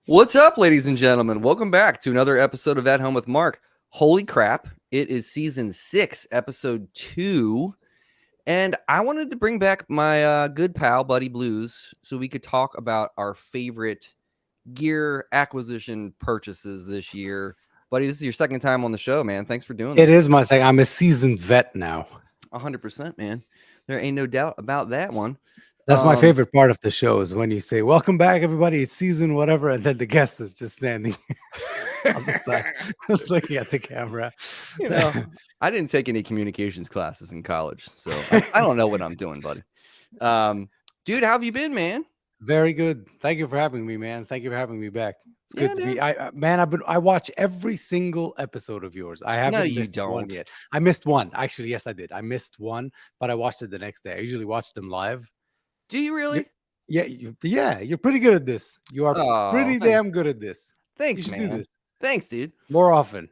What's up, ladies and gentlemen? Welcome back to another episode of At Home with Mark. Holy crap, it is season 6, episode 2. And I wanted to bring back my good pal, Buddy Blues, so we could talk about our favorite gear acquisition purchases this year. Buddy, this is your second time on the show, man. Thanks for doing this. It is my second. I'm a seasoned vet now. 100%, man. There ain't no doubt about that one. That's my favorite part of the show is when you say, "Welcome back, everybody. It's season whatever," and then the guest is just standing on the side, just looking at the camera. You know, I didn't take any communications classes in college, so I don't know what I'm doing, buddy. Dude, how have you been, man? Very good. Thank you for having me, man. Thank you for having me back. It's good to be. I watch every single episode of yours. I haven't missed one yet. I missed one. Actually, yes, I did. I missed one, but I watched it the next day. I usually watch them live. Do you really? You're pretty good at this. You are pretty damn good at this. Thanks, you should man. do this. Thanks, dude. More often.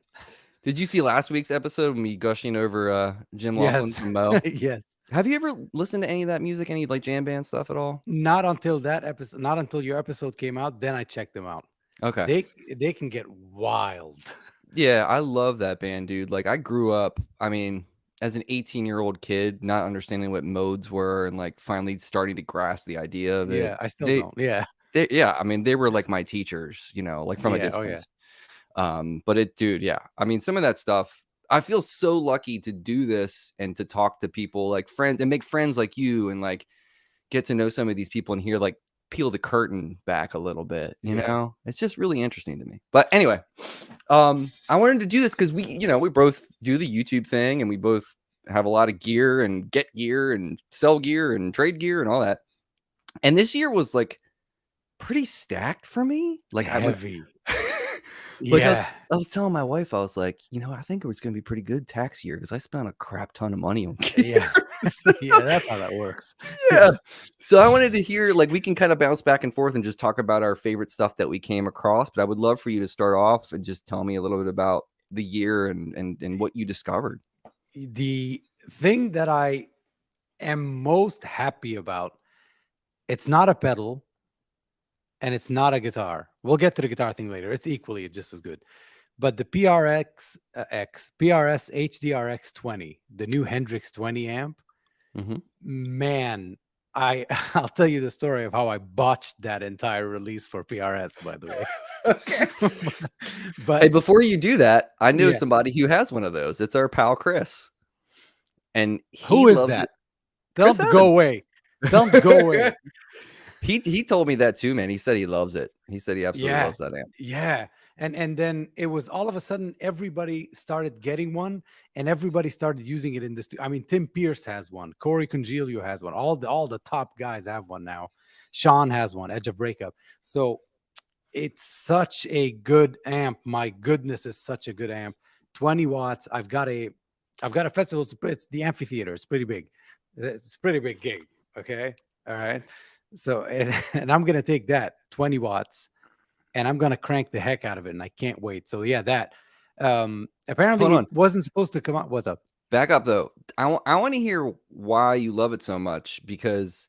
Did you see last week's episode when me gushing over Jim Laughlin from Mo? Yes. Have you ever listened to any of that music, any like jam band stuff at all? Not until that episode, not until your episode came out. Then I checked them out. Okay. They can get wild. Yeah, I love that band, dude. Like I grew up, as an 18-year-old kid, not understanding what modes were and like finally starting to grasp the idea of it. Yeah, I still don't. Yeah. They were like my teachers, like from a distance. But some of that stuff, I feel so lucky to do this and to talk to people like friends and make friends like you and like get to know some of these people and hear like peel the curtain back a little bit, you know? It's just really interesting to me. But anyway, I wanted to do this because we both do the YouTube thing and we both have a lot of gear and get gear and sell gear and trade gear and all that. And this year was like pretty stacked for me. Like heavy. I was telling my wife, I was like, I think it was going to be pretty good tax year because I spent a crap ton of money on gear. Yeah, that's how that works. Yeah. So I wanted to hear, like, we can kind of bounce back and forth and just talk about our favorite stuff that we came across. But I would love for you to start off and just tell me a little bit about the year and what you discovered. The thing that I am most happy about, it's not a pedal. And it's not a guitar. We'll get to the guitar thing later. It's equally just as good. But the PRS HDRX20, the new Hendrix 20 amp, man, I'll tell you the story of how I botched that entire release for PRS, by the way. Okay. But hey, before you do that, I know somebody who has one of those. It's our pal Chris. And who is that? Tell him to go away. Tell him to go away. He told me that too, man. He said he loves it. He said he absolutely loves that amp. Yeah. And then it was all of a sudden everybody started getting one and everybody started using it in this. Tim Pierce has one. Corey Congilio has one. All the top guys have one now. Sean has one. Edge of Breakup. So it's such a good amp. My goodness, it's such a good amp. 20 watts. I've got a festival. It's the amphitheater. It's pretty big. It's a pretty big gig. Okay. All right. So, and I'm going to take that 20 watts and I'm going to crank the heck out of it. And I can't wait. So yeah, that, apparently it wasn't supposed to come out. What's up? Back up though. I want to hear why you love it so much because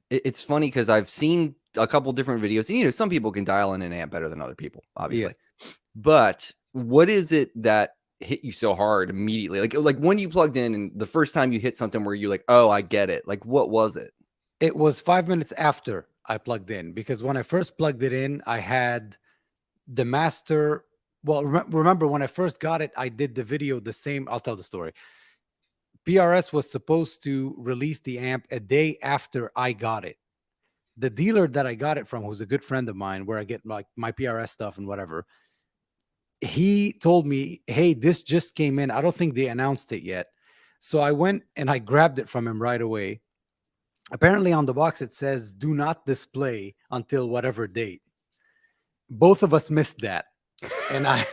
it's funny because I've seen a couple different videos and, some people can dial in an amp better than other people, obviously, but what is it that hit you so hard immediately? Like when you plugged in and the first time you hit something where you're like, oh, I get it. Like, what was it? It was 5 minutes after I plugged in because when I first plugged it in, I had the master. Well, remember when I first got it, I did the video the same. I'll tell the story. PRS was supposed to release the amp a day after I got it. The dealer that I got it from, who's a good friend of mine, where I get like my PRS stuff and whatever, he told me, hey, this just came in. I don't think they announced it yet. So I went and I grabbed it from him right away. Apparently on the box, it says, do not display until whatever date. Both of us missed that. And I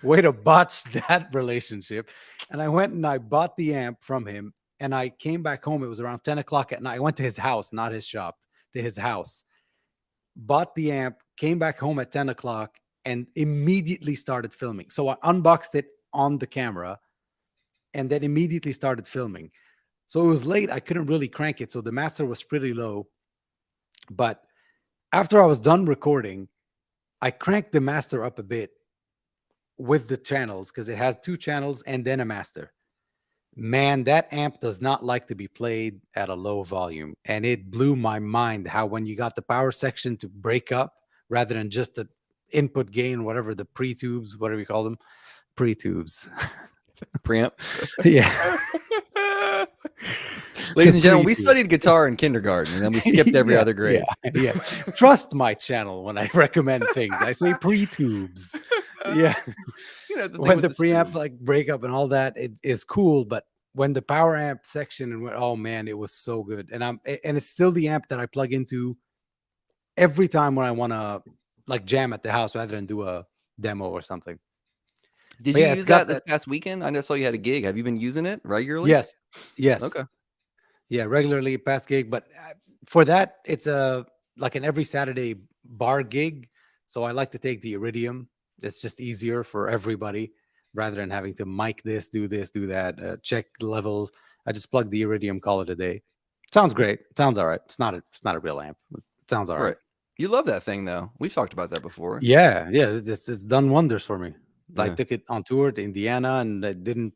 way to botch that relationship. And I went and I bought the amp from him. And I came back home. It was around 10 o'clock at night. I went to his house, not his shop, to his house. Bought the amp, came back home at 10 o'clock, and immediately started filming. So I unboxed it on the camera and then immediately started filming. So it was late. I couldn't really crank it. So the master was pretty low. But After I was done recording, I cranked the master up a bit with the channels because it has 2 channels and then a master. Man, that amp does not like to be played at a low volume. And it blew my mind how when you got the power section to break up rather than just the input gain, whatever, the pre-tubes, whatever you call them, pre-tubes. Preamp. Yeah. Ladies and gentlemen, we studied guitar in kindergarten and then we skipped every other grade. Yeah. Trust my channel when I recommend things. I say pre-tubes. Yeah. You know, when the preamp like break up and all that, it is cool. But when the power amp section and oh man, it was so good. And it's still the amp that I plug into every time when I want to like jam at the house rather than do a demo or something. Did you use that this past weekend? I just saw you had a gig. Have you been using it regularly? Yes. Okay. Yeah, regularly past gig, but for that, it's like an every Saturday bar gig. So I like to take the Iridium. It's just easier for everybody rather than having to mic this, do that, check the levels. I just plug the Iridium, call it a day. Sounds great. Sounds all right. It's not a real amp. It sounds all right. You love that thing though. We've talked about that before. Yeah. It's done wonders for me. Yeah. I took it on tour to Indiana and I didn't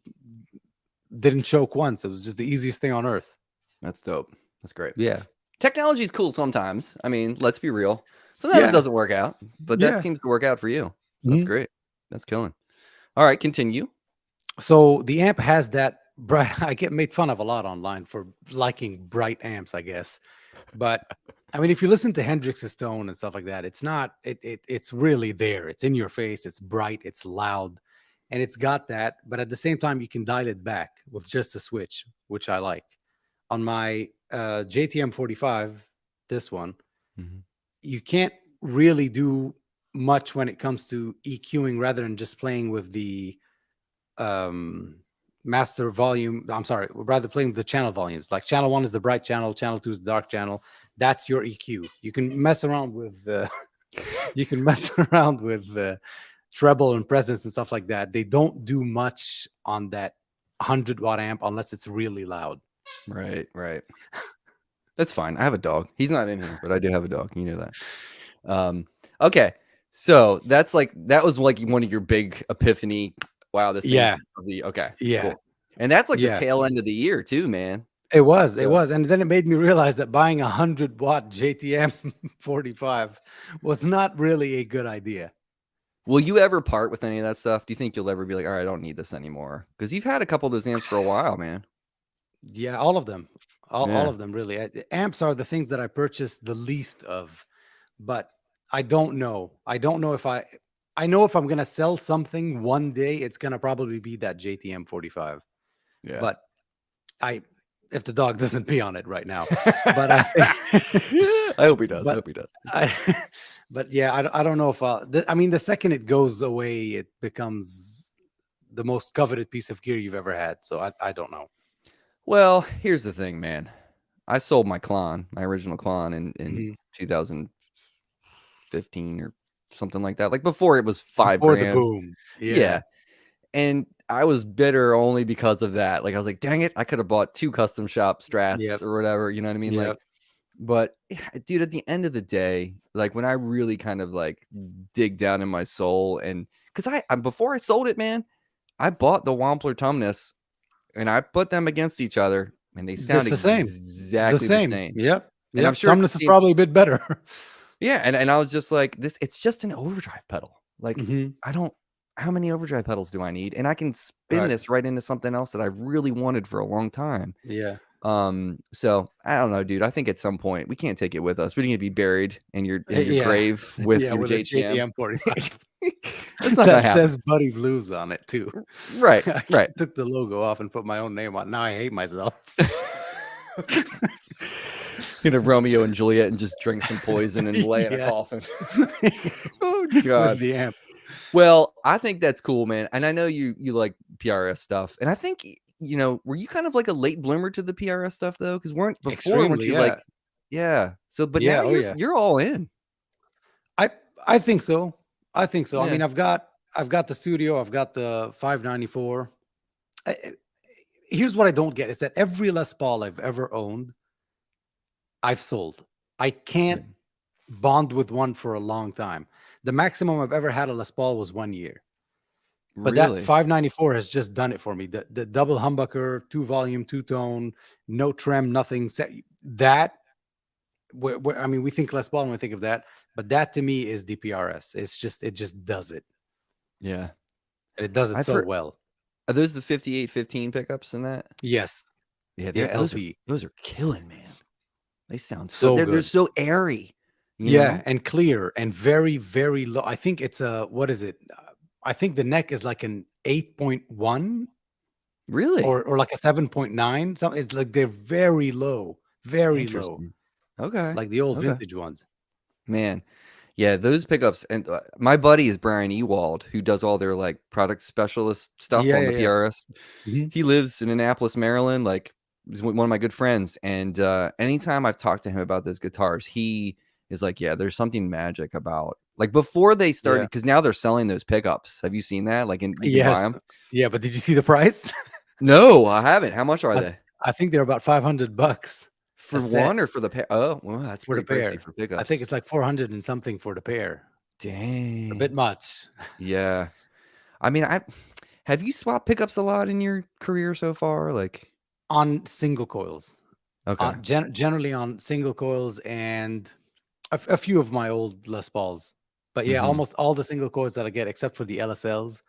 choke once. It was just the easiest thing on earth. That's dope. That's great. Yeah. Technology is cool sometimes. I mean, let's be real. Sometimes it doesn't work out, but that seems to work out for you. That's great. That's killing. All right, continue. So the amp has that bright. I get made fun of a lot online for liking bright amps, I guess. But I mean, if you listen to Hendrix's tone and stuff like that, it's not. It's really there. It's in your face. It's bright. It's loud, and it's got that. But at the same time, you can dial it back with just a switch, which I like. On my JTM 45, this one, you can't really do much when it comes to EQing rather than just playing with the master volume. I'm sorry, rather playing with the channel volumes. Like channel 1 is the bright channel, channel 2 is the dark channel. That's your EQ. You can mess around with treble and presence and stuff like that. They don't do much on that 100-watt amp unless it's really loud. Right. That's fine. I have a dog. He's not in here, but I do have a dog. You know that. Okay. So that was like one of your big epiphany. Wow, this thing's okay. Cool. And that's like the tail end of the year too, man. It was. And then it made me realize that buying a 100-watt JTM 45 was not really a good idea. Will you ever part with any of that stuff? Do you think you'll ever be like, all right, I don't need this anymore? Because you've had a couple of those amps for a while, man. Yeah, all of them. All of them, really. Amps are the things that I purchased the least of, but I don't know. I know if I'm going to sell something one day, it's going to probably be that JTM 45. Yeah. But if the dog doesn't pee on it right now, but I hope he does. But yeah, I don't know if I mean, the second it goes away, it becomes the most coveted piece of gear you've ever had. So I don't know. Well, here's the thing, man. I sold my original Klon in 2015 or something like that. Like before it was $5,000. Before the boom. Yeah. And I was bitter only because of that. Like I was like, dang it, I could have bought 2 custom shop Strats or whatever. You know what I mean? Like, but dude, at the end of the day, like when I really kind of like dig down in my soul, and because I before I sold it, man, I bought the Wampler Tumnus and I put them against each other, and they sound exactly the same. Yep. And I'm sure Tumnus is probably a bit better. Yeah, and I was just like, it's just an overdrive pedal. Like how many overdrive pedals do I need? And I can spin this right into something else that I really wanted for a long time. Yeah. So I don't know, dude. I think at some point we can't take it with us. We need to be buried in your grave with your JTM 45. That's not that says Buddy Blues on it too. Right. I took the logo off and put my own name on. Now I hate myself. Romeo and Juliet and just drink some poison and lay in a coffin. Oh God. With the amp. Well, I think that's cool, man. And I know you like PRS stuff. And I think, were you kind of like a late bloomer to the PRS stuff though? Because weren't you like, So, but now you're all in. I think so. I mean, I've got the Studio. I've got the 594. Here's what I don't get is that every Les Paul I've ever owned, I've sold. I can't bond with one for a long time. The maximum I've ever had a Les Paul was 1 year. But that Really? 594 has just done it for me. The double humbucker, 2 volume, 2 tone, no trem, nothing. That, I mean, we think Les Paul when we think of that, but that to me is the PRS. It just does it. Yeah. And it does it I've so heard. well. Are those the 5815 pickups in that? Yes. Yeah, Yeah, LT. those are killing, man. They sound so So they're good. so airy, you Yeah, know? and clear and very, very low. I think it's a, what is it? I think the neck is like an 8.1 Really? or like a 7.9. Some It's like they're very low, very low, Interesting. Okay. like the old Okay. vintage ones. Man. Yeah, those pickups and my buddy is Brian Ewald, who does all their like product specialist stuff Yeah, on yeah, the yeah. PRS. Mhm. He lives in Annapolis, Maryland. Like he's one of my good friends. And anytime I've talked to him about those guitars, he is like, yeah, there's something magic about like before they started, Yeah. because now they're selling those pickups. Have you seen that? Like, you can buy Yes. them. Yeah, but did you see the price? No, I haven't. How much are I, they? I think they're about $500 a For set one or for the pair? Oh, well, that's for the pretty pricey pair. for I think pickups. it's like 400 and something for the pair. A bit Dang. much Yeah. I mean, have you swapped pickups a lot in your career so far? Like, on single coils. okay. Generally on single coils and a few of my old Les Pauls. But yeah, Mm-hmm. almost all the single coils that I get, except for the LSLs,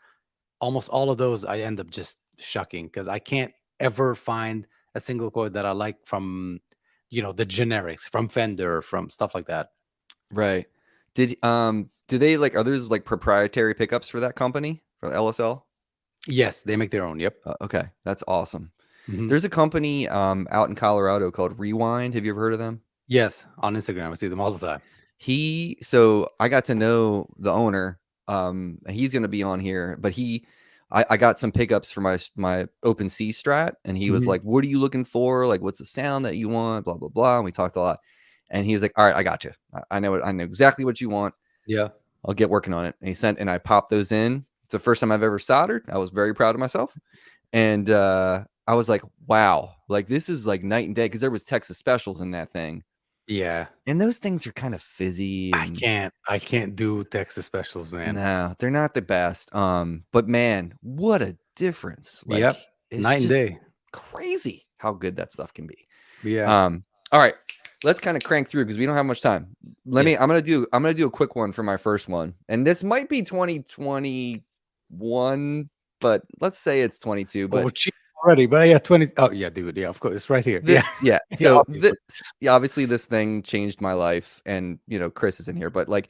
almost all of those I end up just shucking because I can't ever find a single coil that I like from, the generics, from Fender, from stuff like that. Right. Do they like, are those like proprietary pickups for that company, for LSL? Yes, they make their own. Yep. Okay. That's awesome. Mhm. There's a company out in Colorado called Rewind. Have you ever heard of them? Yes, on Instagram, I see them all the time. So I got to know the owner. He's going to be on here, but I got some pickups for my Open C Strat, and he was Mhm. like, "What are you looking for? Like, what's the sound that you want? Blah blah blah." And we talked a lot, and he was like, "All right, I got you. I know exactly what you want. Yeah. I'll get working on it." And I popped those in. It's the first time I've ever soldered. I was very proud of myself, and I was like, "Wow, like this is like night and day," because there was Texas specials in that thing. Yeah. And those things are kind of fizzy and I can't do Texas specials, man. no, they're not the best. But man, what a difference. Like Yep. it's Night and just day. crazy how good that stuff can be. Yeah. All right. Let's kind of crank through because we don't have much time. Yes. I'm gonna do a quick one for my first one. And this might be 2021, but let's say it's 22. Oh, we're But cheap already, but yeah, 20. Oh, yeah, dude. Yeah, of course. It's right here. Yeah. yeah, Yeah, so obviously. obviously this thing changed my life, and Chris is in here, but like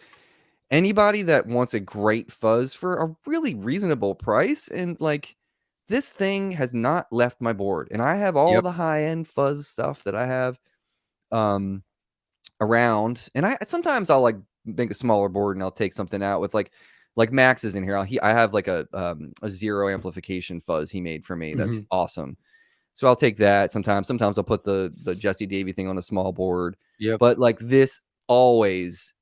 anybody that wants a great fuzz for a really reasonable price, and like this thing has not left my board, and I have all Yep. the high-end fuzz stuff that I have around, and I sometimes I'll like make a smaller board and I'll take something out with like Max is in here. I have like a zero amplification fuzz he made for me that's Mhm. awesome, so I'll take that sometimes. Sometimes I'll put the Jesse Davy thing on a small board, Yep. but like this always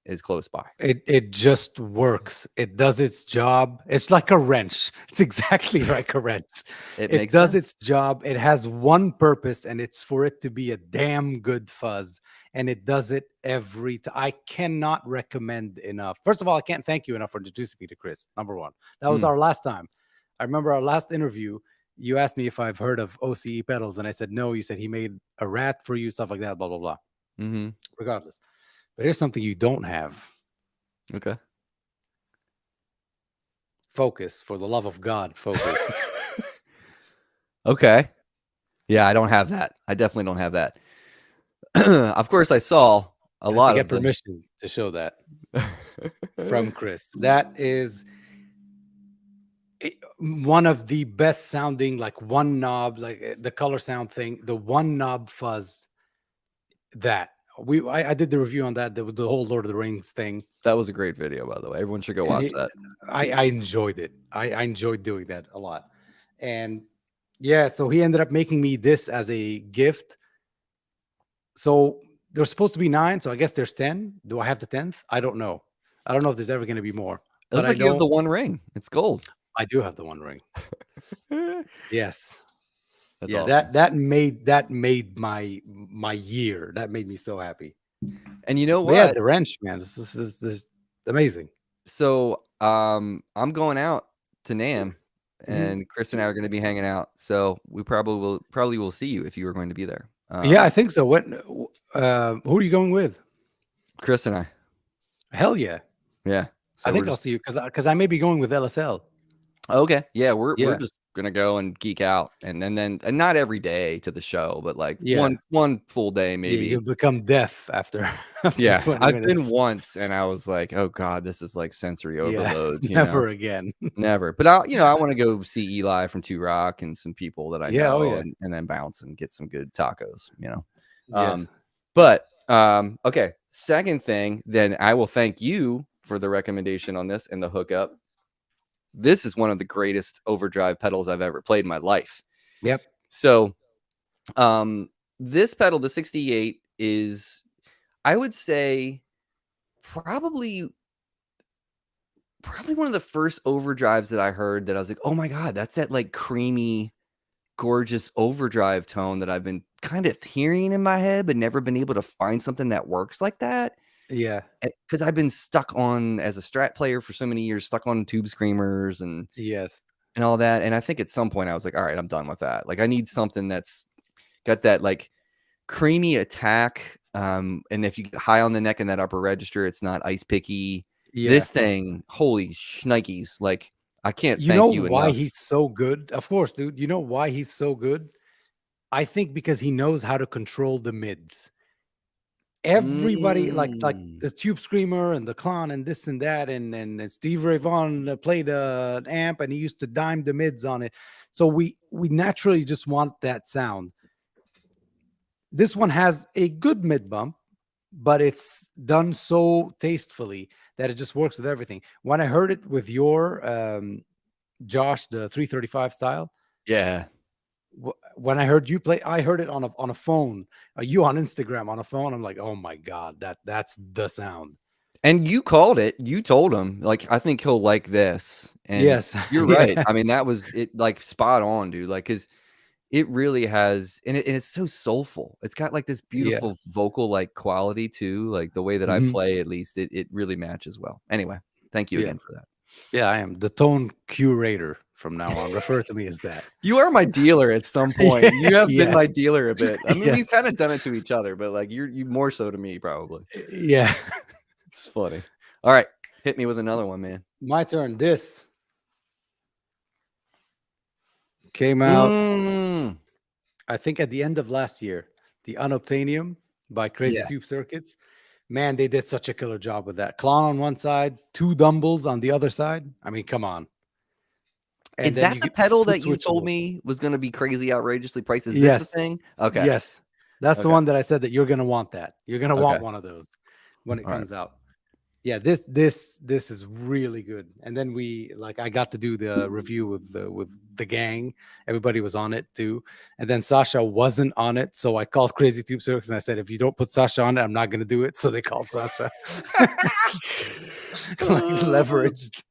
is close by. It just works. It does its job. It's like a wrench. It's exactly like a wrench. It It makes does sense. its job. It has one purpose, and it's for it to be a damn good fuzz. And it does it every time. I cannot recommend enough. First of all, I can't thank you enough for introducing me to Chris. Number one. That was Mm, our last time. I remember our last interview. You asked me if I've heard of OCE pedals, and I said no. You said he made a rat for you, stuff like that, blah, blah, blah. mhm. Regardless. But here's something you don't have. Okay. Focus, for the love of God, focus. Okay. Yeah, I don't have that. I definitely don't have that. Of course, I saw a I have to lot get of them. permission to show that from Chris. That is one of the best sounding, like one knob, like the color sound thing, the one knob fuzz that I did the review on that. There was the whole Lord of the Rings thing. That was a great video, by the way. Everyone should go And watch that. I enjoyed it. I enjoyed doing that a lot. And yeah, so he ended up making me this as a gift. So there's supposed to be 9, so I guess there's 10. Do I have the 10th? I don't know. I don't know if there's ever going to be more, It but looks I like you have the know one ring. It's gold. I do have the One Ring. Yes. That's Yeah, awesome. that made my year. That made me so happy. And you know But yeah, what? the wrench, man, this is amazing. So, I'm going out to NAMM, Mhm. and Chris and I are gonna be hanging out, so we probably will see you if you are going to be there. Yeah, I think so. What? Who are you going with? Chris and I. Hell yeah! Yeah. I So we're think I'll just see you because I may be going with LSL. okay. Yeah, we're Yeah, just gonna go and geek out, and not every day to the show, but like yeah, one full day yeah. maybe. You'll become deaf after after Yeah, 20 I've been minutes. once, and I was like, "Oh god, this is like sensory Yeah, overload," you know? never again. Never. But I wanna go see Eli from 2 Rock and some people that I Yeah, oh know yeah, and then bounce and get some good tacos, you know? yes. Okay, second thing, then I will thank you for the recommendation on this and the hookup. This is one of the greatest overdrive pedals I've ever played in my life. Yep. So, um, this pedal, the 68, is, I would say, probably one of the first overdrives that I heard that I was like, "Oh my god, that's that, like, creamy, gorgeous overdrive tone that I've been kind of hearing in my head, but never been able to find something that works like that." Yeah. Because I've been stuck on, as a Strat player for so many years, stuck on tube screamers Yes. and all that, and I think at some point I was like, "Alright, I'm done with that." Like, I need something that's got that, like, creamy attack, and if you get high on the neck in that upper register, it's not ice picky. Yeah. This thing, holy shnikes, like, I can't You know thank you why enough. he's so good? Of course, dude. You know why he's so good? I think because he knows how to control the mids. Everybody like Mm. the Tube Screamer and the Clown and this and that, and Steve Ray Vaughan played an amp and he used to dime the mids on it. So we naturally just want that sound. This one has a good mid bump, but it's done so tastefully that it just works with everything. When I heard it with your Josh, the 335 style, Yeah. when I heard you play, I heard it on a phone. You on Instagram on a phone. I'm like, oh my god, that's the sound. And you called it. You told him, like, "I think he'll like this." And Yes, you're right. yeah, I mean, that was it, like, spot on, dude. Like, cause it really has, and it's so soulful. It's got, like, this yeah. beautiful vocal, like, quality too, like, the way that I Mhm. play, at least, it really matches well. Anyway, thank you Yeah, again for that. yeah. I am the tone curator from now on. Refer to me as that. You are my dealer at some point. Yeah, You have been yeah, my dealer a bit. I mean, we've yes, kinda done it to each other, but, like, you more so to me, probably. yeah. It's funny. Alright, hit me with another one, man. My turn. This came out, Mm. I think, at the end of last year. The Unobtainium by Crazy Yeah. Tube Circuits. Man, they did such a killer job with that. Clown on one side, two dumbles on the other side. I mean, come on. And Is then that you the get pedal foot that you told switchable. me was gonna be crazy outrageously priced? Is this the Yes. thing? Okay. Yes. That's the Okay. one that I said that you're gonna want that. You're gonna Okay. want one of those when it Alright. comes out. Yeah, this is really good. And then I got to do the review with the gang. Everybody was on it too. And then Sasha wasn't on it. So I called Crazy Tube Circus and I said, if you don't put Sasha on it, I'm not gonna do it. So they called Sasha. Like leveraged.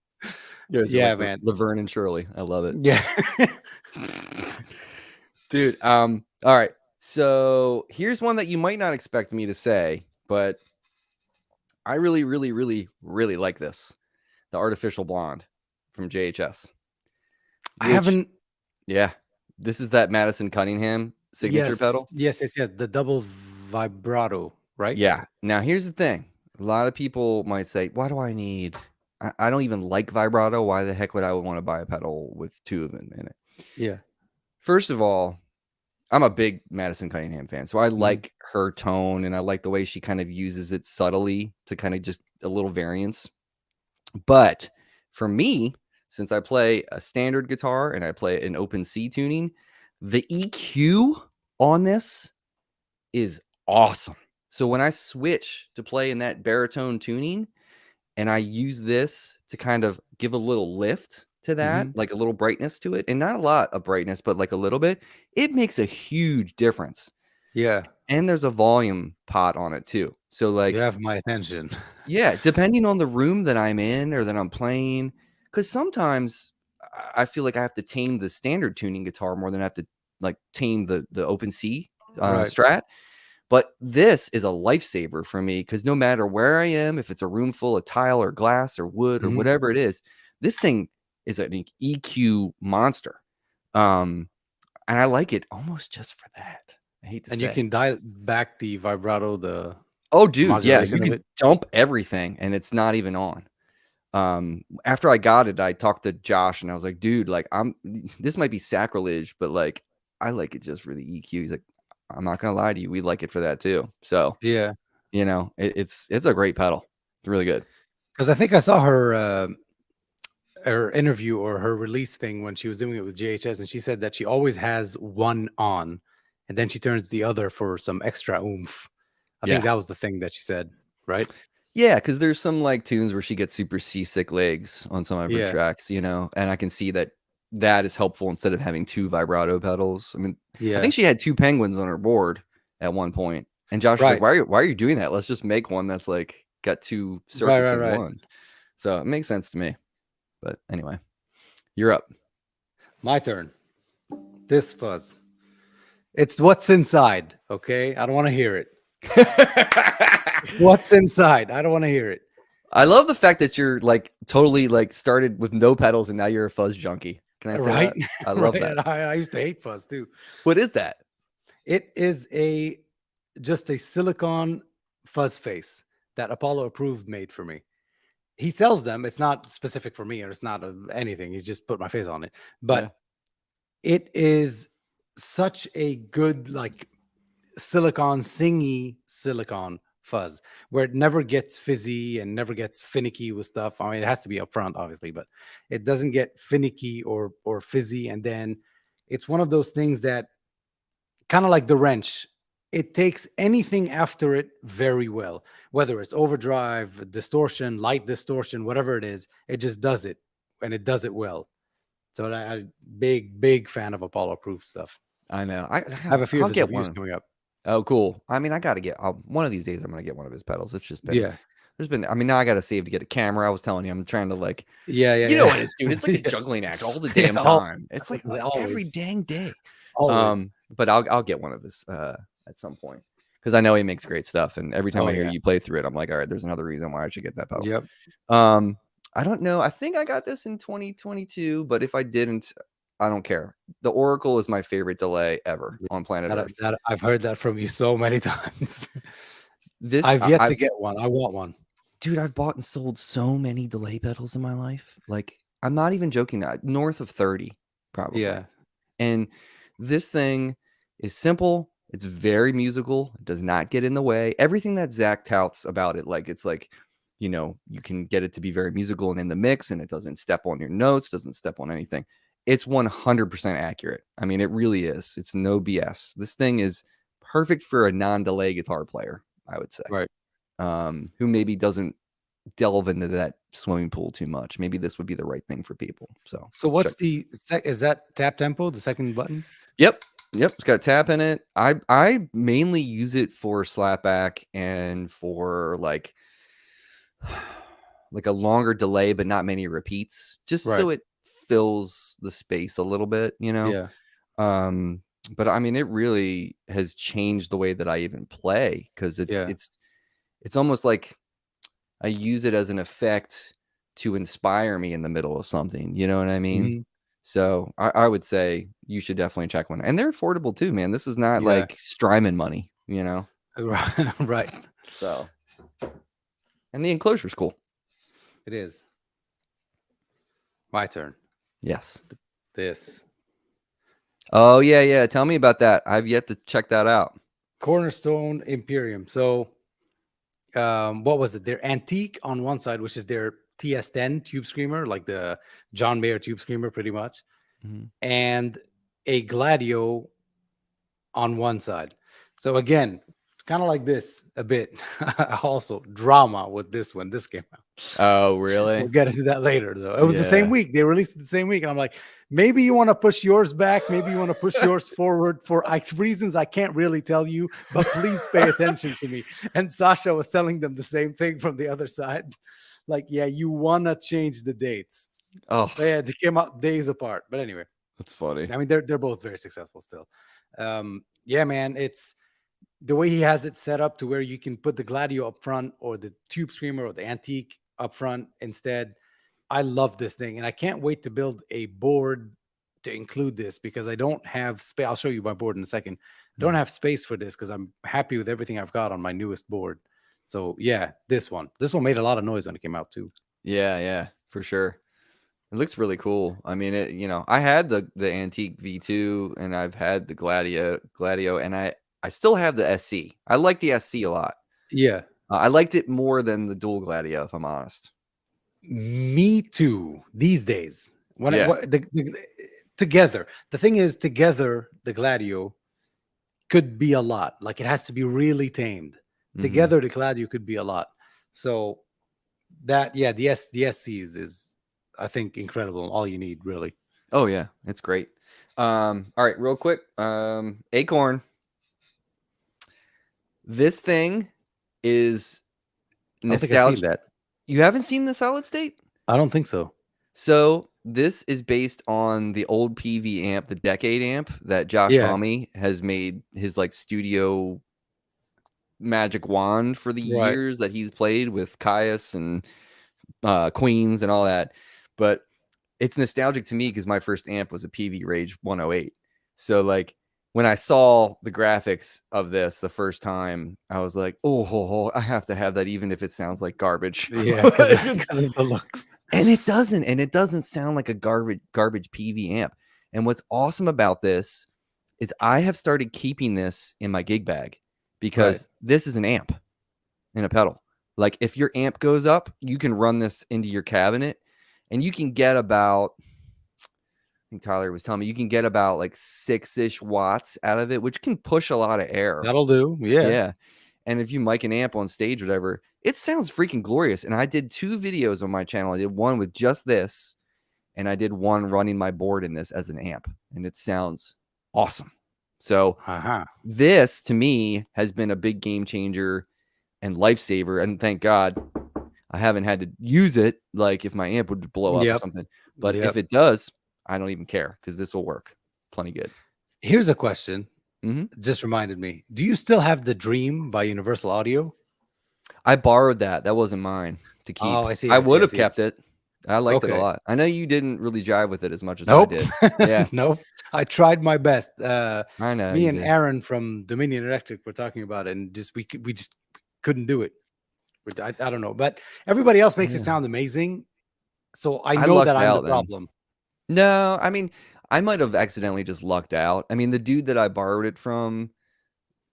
You guys are like Yeah, man. Laverne and Shirley. I love it. Yeah. Dude, alright. So, here's one that you might not expect me to say, but I really, really, really, really like this. The Artificial Blonde from JHS, I which, haven't. yeah, this is that Madison Cunningham signature Yes, pedal. yes, yes, yes. The double vibrato, right? Yeah. Now, here's the thing. A lot of people might say, "Why do I need I don't even like vibrato. Why the heck would I wanna buy a pedal with 2 of them in it?" Yeah. First of all, I'm a big Madison Cunningham fan, so I Mhm. like her tone, and I like the way she kind of uses it subtly to kinda just a little variance. But for me, since I play a standard guitar and I play an open C tuning, the EQ on this is awesome. So when I switch to play in that baritone tuning and I use this to kind of give a little lift to that, Mhm. like a little brightness to it, and not a lot of brightness, but like a little bit, it makes a huge difference. Yeah. And there's a volume pot on it too. So You like, have my attention. yeah, depending on the room that I'm in or that I'm playing, because sometimes I feel like I have to tame the standard tuning guitar more than I have to like tame the open C Right. Strat. But this is a lifesaver for me because no matter where I am, if it's a room full of tile or glass or wood or whatever it is, this thing is an EQ monster. And I like it almost just for that. I hate to And say. you can dial back the vibrato, the dude, yeah, you modulation of can it. dump everything and it's not even on. After I got it, I talked to Josh and I was like, dude, like this might be sacrilege, but like I like it just for the EQ. He's like, I'm not gonna lie to you, we like it for that too. So Yeah, you know, it's a great pedal. It's really good. because I think I saw her interview or her release thing when she was doing it with JHS, and she said that she always has one on, and then she turns the other for some extra oomph. I think Yeah. that was the thing that she said, right? Yeah, because there's some like tunes where she gets super seasick legs on some of her Yeah, tracks, you know, and I can see that that is helpful instead of having two vibrato pedals. I mean, I yeah, think she had two penguins on her board at one point, and Josh was like, right, why are you doing that? Let's just make one that's like got two right, circuits right, in right. one. So it makes sense to me. But anyway, you're up. My turn. This fuzz. It's what's inside. Okay, I don't want to hear it. What's inside? I don't want to hear it. I love the fact that you're like totally like started with no pedals and now you're a fuzz junkie. Can I say Right, that? I love right. that. And I used to hate fuzz too. What is that? It is just a silicone fuzz face that Apollo Approved made for me. He sells them. It's not specific for me, or it's not anything. He's just put my face on it. Yeah. But it is such a good like singy silicone fuzz where it never gets fizzy and never gets finicky with stuff. I mean, it has to be upfront, obviously, but it doesn't get finicky or fizzy. And then it's one of those things that kind of like the wrench. It takes anything after it very well, whether it's overdrive, distortion, light distortion, whatever it is, it just does it and it does it well. So I'm big fan of Apollo approved stuff. I know. I have a few I'll of his get reviews one. coming up. Oh, cool. I mean, I got to get one of these days. I'm gonna get one of his pedals. It's just been Yeah. there's been. I mean, now I got to save to get a camera. I was telling you, I'm trying to like, Yeah. you know what it's dude. It's like a Yeah. juggling act all the Yeah, damn time. It's like every always. dang day. Always. But I'll get one of his at some point because I know he makes great stuff. And every time I hear you play through it, I'm like, all right, there's another reason why I should get that pedal. Yep. I don't know. I think I got this in 2022, but if I didn't, I don't care. The Oracle is my favorite delay ever on planet Earth. I've heard that from you so many times. This I've yet to get one. I want one. Dude, I've bought and sold so many delay pedals in my life. Like, I'm not even joking. North of 30, probably. Yeah. And this thing is simple. It's very musical. It does not get in the way. Everything that Zach touts about it, like, it's like, you know, you can get it to be very musical and in the mix, and it doesn't step on your notes, doesn't step on anything. It's 100% accurate. I mean, it really is. It's no BS. This thing is perfect for a non-delay guitar player, I would say. Right. Who maybe doesn't delve into that swimming pool too much. Maybe this would be the right thing for people. So what's is that tap tempo, the second button? Yep. It's got tap in it. I mainly use it for slapback and for like a longer delay, but not many repeats, just so it fills the space a little bit, you know? Yeah. But I mean, it really has changed the way that I even play because it's almost like I use it as an effect to inspire me in the middle of something. You know what I mean? So I would say you should definitely check one. And they're affordable too, man. This is not like Strymon money, you know? Right. So, and the enclosure's cool. It is. My turn. Yes. This. Oh, yeah. Tell me about that. I've yet to check that out. Cornerstone Imperium. So, what was it? Their Antique on one side, which is their TS10 tube screamer, like the John Mayer tube screamer, pretty much, and a Gladio on one side. So again, kind of like this a bit. Also, drama with this one. This came out. Oh, really? We'll get into that later, though. It was the same week. They released it the same week, and I'm like, maybe you want to push yours back, maybe you want to push yours forward for reasons I can't really tell you, but please pay attention to me. And Sasha was telling them the same thing from the other side. Like, yeah, you want to change the dates. Oh, but yeah, they came out days apart. But anyway, that's funny. I mean, they're both very successful still. Yeah, man, it's the way he has it set up to where you can put the Gladio up front or the Tube Screamer or the Antique up front instead. I love this thing, and I can't wait to build a board to include this because I don't have space. I'll show you my board in a second. I don't have space for this because I'm happy with everything I've got on my newest board. So yeah, this one made a lot of noise when it came out too. Yeah, for sure. It looks really cool. I mean, I had the Antique V2 and I've had the Gladio, and I still have the SC. I like the SC a lot. Yeah. I liked it more than the dual Gladio, if I'm honest. Me too. These days, together, the thing is, together, the Gladio could be a lot. Like it has to be really tamed. Together, the Gladio could be a lot. So that, the SCs is, I think, incredible. All you need, really. Oh yeah, it's great. All right, real quick, Acorn. This thing is nostalgia. That. You haven't seen the solid state? I don't think so. So this is based on the old PV amp, the Decade amp that Josh Homme has made his like studio magic wand for the years that he's played with Caius and Queens and all that. But it's nostalgic to me because my first amp was a PV Rage 108. So like when I saw the graphics of this the first time, I was like, oh, I have to have that, even if it sounds like garbage. Yeah, because of the looks. And it doesn't sound like a garbage PV amp. And what's awesome about this is I have started keeping this in my gig bag because this is an amp and a pedal. Like if your amp goes up, you can run this into your cabinet and you can get about, I think Tyler was telling me, you can get about like 6-ish watts out of it, which can push a lot of air. That'll do. Yeah. And if you mic an amp on stage or whatever, it sounds freaking glorious. And I did 2 videos on my channel. I did one with just this, and I did one running my board in this as an amp, and it sounds awesome. So this, to me, has been a big game changer and lifesaver. And thank God I haven't had to use it, like if my amp would blow up or something. But if it does, I don't even care because this will work plenty good. Here's a question. Just reminded me. Do you still have the Dream by Universal Audio? I borrowed that. That wasn't mine to keep. Oh, I see. I would have kept it. I liked it a lot. I know you didn't really jive with it as much as I did. Yeah. Nope. I tried my best. I know. Me and Aaron from Dominion Electric were talking about it, and we just couldn't do it. I don't know, but everybody else makes it sound amazing. So I know that I'm the problem. No, I mean, I might have accidentally just lucked out. I mean, the dude that I borrowed it from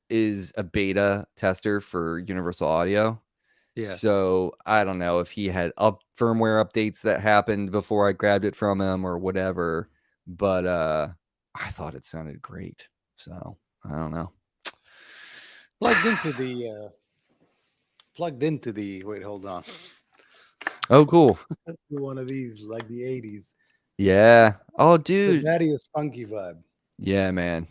is a beta tester for Universal Audio. Yeah. So I don't know if he had firmware updates that happened before I grabbed it from him or whatever, but I thought it sounded great. So I don't know. Plugged into the wait, hold on. Oh, cool. One of these, like the 80s. Yeah. Oh, dude. Thaddeus Funky Vibe. Yeah, man.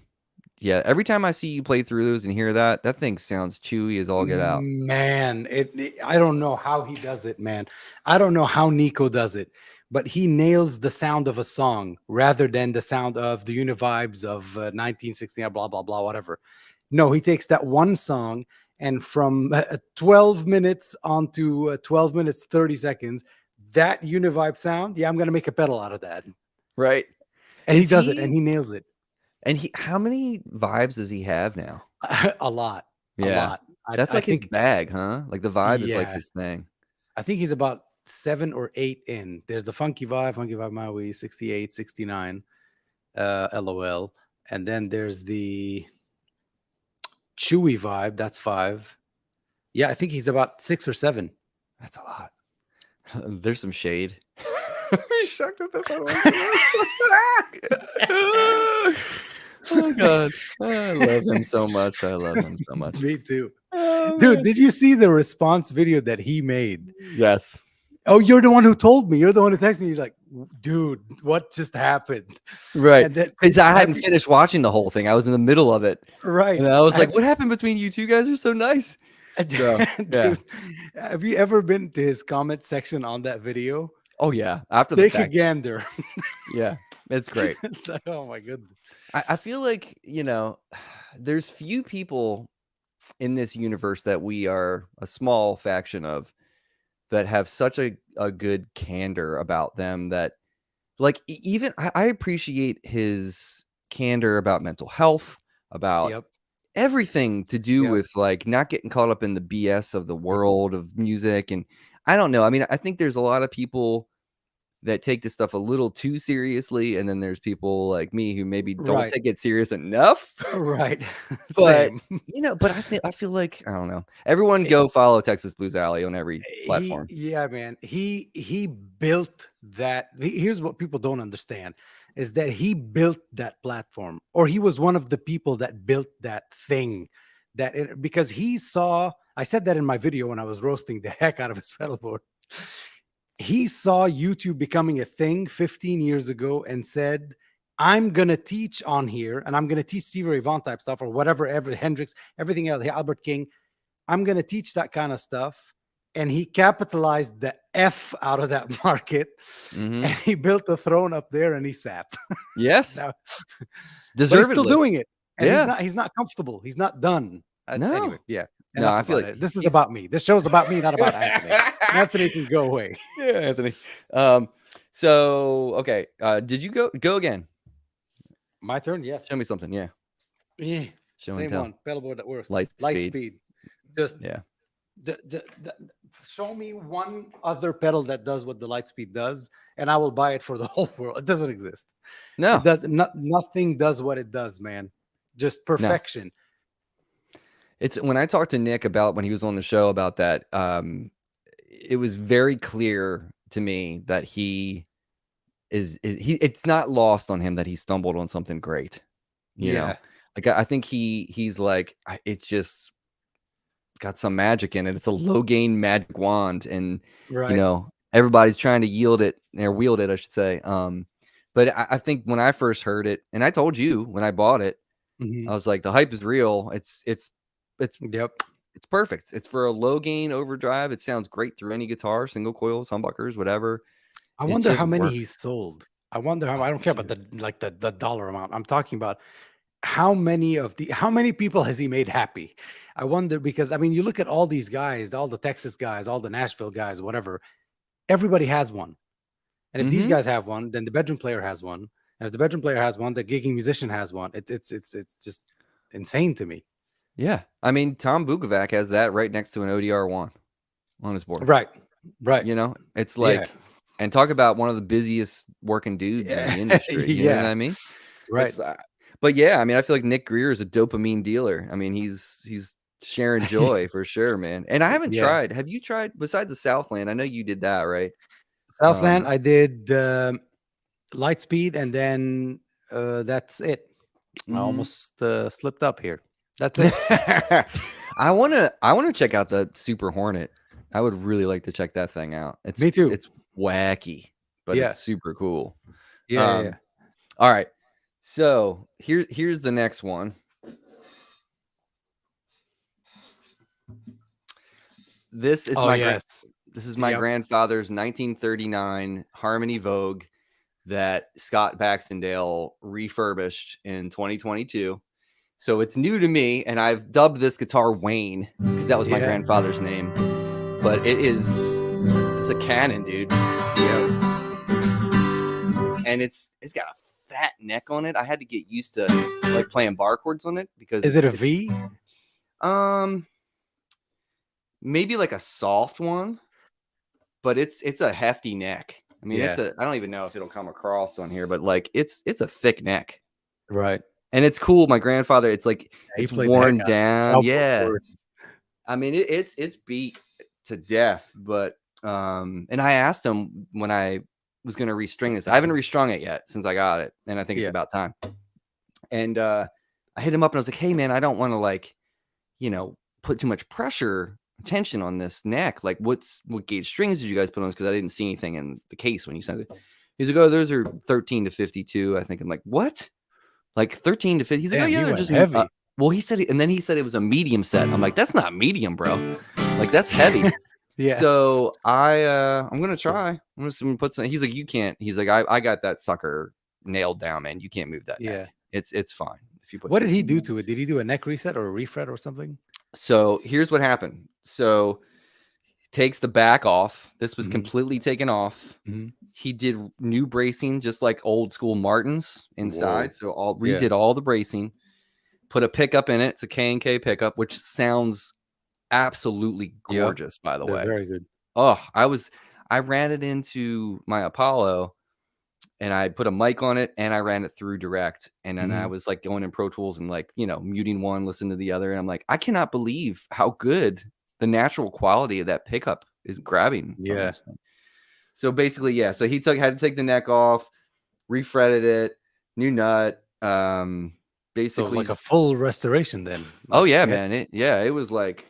Yeah, every time I see you play through those and hear that thing sounds chewy as all get out. Man, I don't know how he does it, man. I don't know how Nico does it, but he nails the sound of a song rather than the sound of the Univibes of 1960, blah, blah, blah, whatever. No, he takes that one song and from 12 minutes onto 12 minutes, 30 seconds, that Univibe sound, I'm going to make a pedal out of that. Right. And he does it and he nails it. And how many vibes does he have now? A lot. Yeah. A lot. That's like his bag, huh? Like the vibe is like his thing. I think he's about 7 or 8 in. There's the Funky Vibe Maui, 68, 69, LOL. And then there's the Chewy Vibe. That's 5. Yeah, I think he's about 6 or 7. That's a lot. There's some shade. We shocked with the Oh God, I love him so much. Me too. Dude, did you see the response video that he made? Yes. Oh, you're the one who told me. You're the one who texted me. He's like, dude, what just happened? Right. Because I hadn't finished watching the whole thing. I was in the middle of it. Right. And I was like, what happened between you two guys? Are so nice. So, dude, have you ever been to his comment section on that video? Oh, yeah. After Take a gander. Yeah. It's great. It's like, oh my goodness. I feel like, there's few people in this universe that we are a small faction of that have such a good candor about them that like even I appreciate his candor about mental health, about Yep. everything to do Yep. with like not getting caught up in the BS of the world of music. And I don't know. I mean, I think there's a lot of people that take this stuff a little too seriously, and then there's people like me who maybe don't Right. take it serious enough. Right. But, Same. but I feel like, I don't know. Everyone go follow Texas Blues Alley on every platform. Yeah, man. He built that. Here's what people don't understand is that he built that platform, or he was one of the people that built that thing. Because he saw, I said that in my video when I was roasting the heck out of his pedal board. He saw YouTube becoming a thing 15 years ago and said, I'm gonna teach on here, and I'm gonna teach Stevie Ray Vaughan type stuff or whatever, Hendrix, everything else, Albert King. I'm going to teach that kind of stuff. And he capitalized the F out of that market. And he built a throne up there and he sat. Yes. Now, deservedly. but he's still doing it. And yeah. he's not comfortable. He's not done. No. Anyway, yeah. No, I feel like this is about me. This show's about me, not about Anthony. Anthony can go away. Yeah, Anthony. So okay. Did you go again? My turn, yes. Show me something, yeah. Yeah. Show Same one. Pedal board that works. Light speed. Just yeah. Show me one other pedal that does what the light speed does, and I will buy it for the whole world. It doesn't exist. No, it does nothing does what it does, man. Just perfection. No. It's when I talked to Nick about when he was on the show about that, it was very clear to me that it's not lost on him that he stumbled on something great. You know, like I think he's like, it's just got some magic in it. It's a low gain magic wand, and you know, everybody's trying to wield it, I should say. But I think when I first heard it, and I told you when I bought it, I was like, the hype is real. It's perfect. It's for a low gain overdrive. It sounds great through any guitar, single coils, humbuckers, whatever. I wonder how many he's sold. I wonder how. I don't care about the dollar amount. I'm talking about how many people has he made happy? I wonder, because I mean, you look at all these guys, all the Texas guys, all the Nashville guys, whatever. Everybody has one, and if these guys have one, then the bedroom player has one, and if the bedroom player has one, the gigging musician has one. It's just insane to me. Yeah, I mean, Tom Bukovac has that right next to an ODR1 on his board. Right. You know, it's like, and talk about one of the busiest working dudes in the industry. You know what I mean? Right. But yeah, I mean, I feel like Nick Greer is a dopamine dealer. I mean, he's sharing joy for sure, man. And I haven't tried. Have you tried besides the Southland? I know you did that, right? Southland, I did Lightspeed, and then that's it. I almost slipped up here. That's it. I wanna check out the Super Hornet. I would really like to check that thing out. Me too. It's wacky, but it's super cool. Yeah. All right. So here's the next one. This is my grandfather's 1939 Harmony Vogue that Scott Baxendale refurbished in 2022. So it's new to me, and I've dubbed this guitar Wayne because that was my grandfather's name. But it's a cannon, dude. And it's got a fat neck on it. I had to get used to like playing bar chords on it because is it a V? Maybe like a soft one, but it's a hefty neck. I mean, I don't even know if it'll come across on here, but like it's a thick neck. Right. And it's cool. My grandfather, it's like it's worn down. Yeah. I mean, it's beat to death, but and I asked him when I was going to restring this. I haven't restrung it yet since I got it, and I think it's about time. And I hit him up and I was like, "Hey man, I don't want to like, put too much tension on this neck. Like what gauge strings did you guys put on this? Because I didn't see anything in the case when you sent it." He's like, "Oh, those are 13 to 52, I think." I'm like, "What? Like 13 to 50?" He's like, "Oh yeah, they're just heavy." Well, he said it was a medium set. I'm like, "That's not medium, bro. Like that's heavy." So I'm gonna try. I'm just gonna put some. He's like, "You can't." He's like, I got that sucker nailed down, man. You can't move that neck. It's fine if you put. What did he do to it? Did he do a neck reset or a refret or something? So here's what happened. So takes the back off. This was completely taken off. He did new bracing, just like old school Martins inside. Whoa. So redid all the bracing, put a pickup in it. It's a K&K pickup, which sounds absolutely gorgeous, by the way. Very good. Oh, I ran it into my Apollo and I put a mic on it and I ran it through direct. And then I was like going in Pro Tools and like, muting one, listening to the other. And I'm like, I cannot believe how good the natural quality of that pickup is grabbing. Yeah. So basically, so he had to take the neck off, refretted it, new nut. Basically, so like a full restoration then. Oh yeah, man. It was like,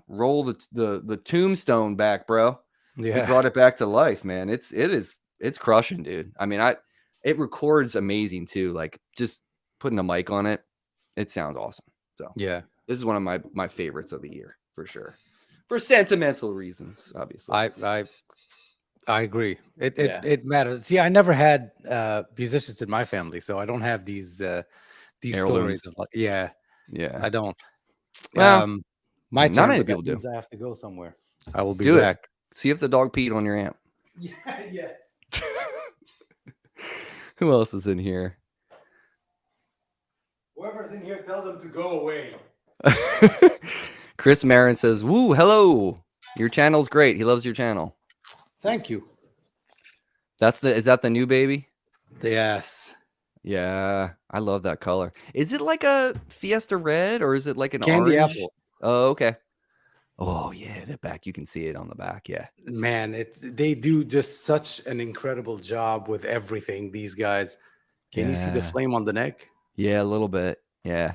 roll the tombstone back, bro. Yeah, we brought it back to life, man. It's crushing, dude. I mean, it records amazing too. Like just putting a mic on it, it sounds awesome. So yeah, this is one of my favorites of the year for sure, for sentimental reasons, obviously. I agree. It matters. See, I never had musicians in my family, so I don't have these stories of like, I don't. Well, my not turn, many people do. I have to go somewhere. I will be back. See if the dog peed on your amp. Yeah. Yes. Who else is in here? Whoever's in here, tell them to go away. Chris Marin says, "Woo, hello. Your channel's great. He loves your channel." Thank you. Is that the new baby? Yes. Yeah, I love that color. Is it like a Fiesta Red or is it like an candy orange? apple? Oh, okay. Oh yeah, the back. You can see it on the back. Yeah, man, they do just such an incredible job with everything. These guys. Can you see the flame on the neck? Yeah, a little bit. Yeah.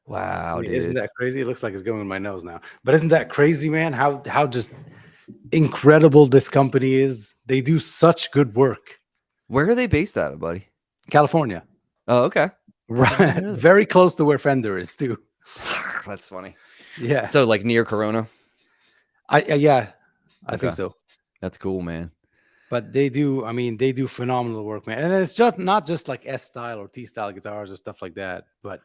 Wow, dude. Isn't that crazy? It looks like it's going in my nose now. But isn't that crazy, man? How just incredible this company is. They do such good work. Where are they based out of, buddy? California. Oh, okay. Right. Very close to where Fender is too. That's funny. Yeah. So like near Corona? I think so. That's cool, man. But they do phenomenal work, man. And it's just not just like S style or T style guitars or stuff like that, but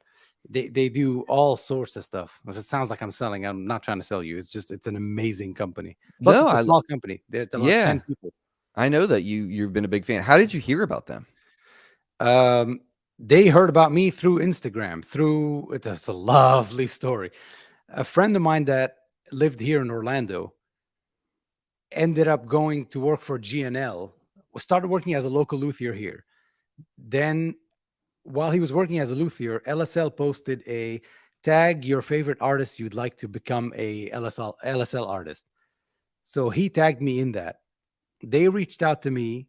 they do all sorts of stuff. It sounds like I'm selling. I'm not trying to sell you. It's an amazing company. Plus, it's a small company. It's about 10 people. I know that you've been a big fan. How did you hear about them? They heard about me through Instagram. It's a lovely story. A friend of mine that lived here in Orlando ended up going to work for GNL. Started working as a local luthier here. Then, while he was working as a luthier, LSL posted a tag your favorite artist you'd like to become a LSL artist. So he tagged me in that. They reached out to me.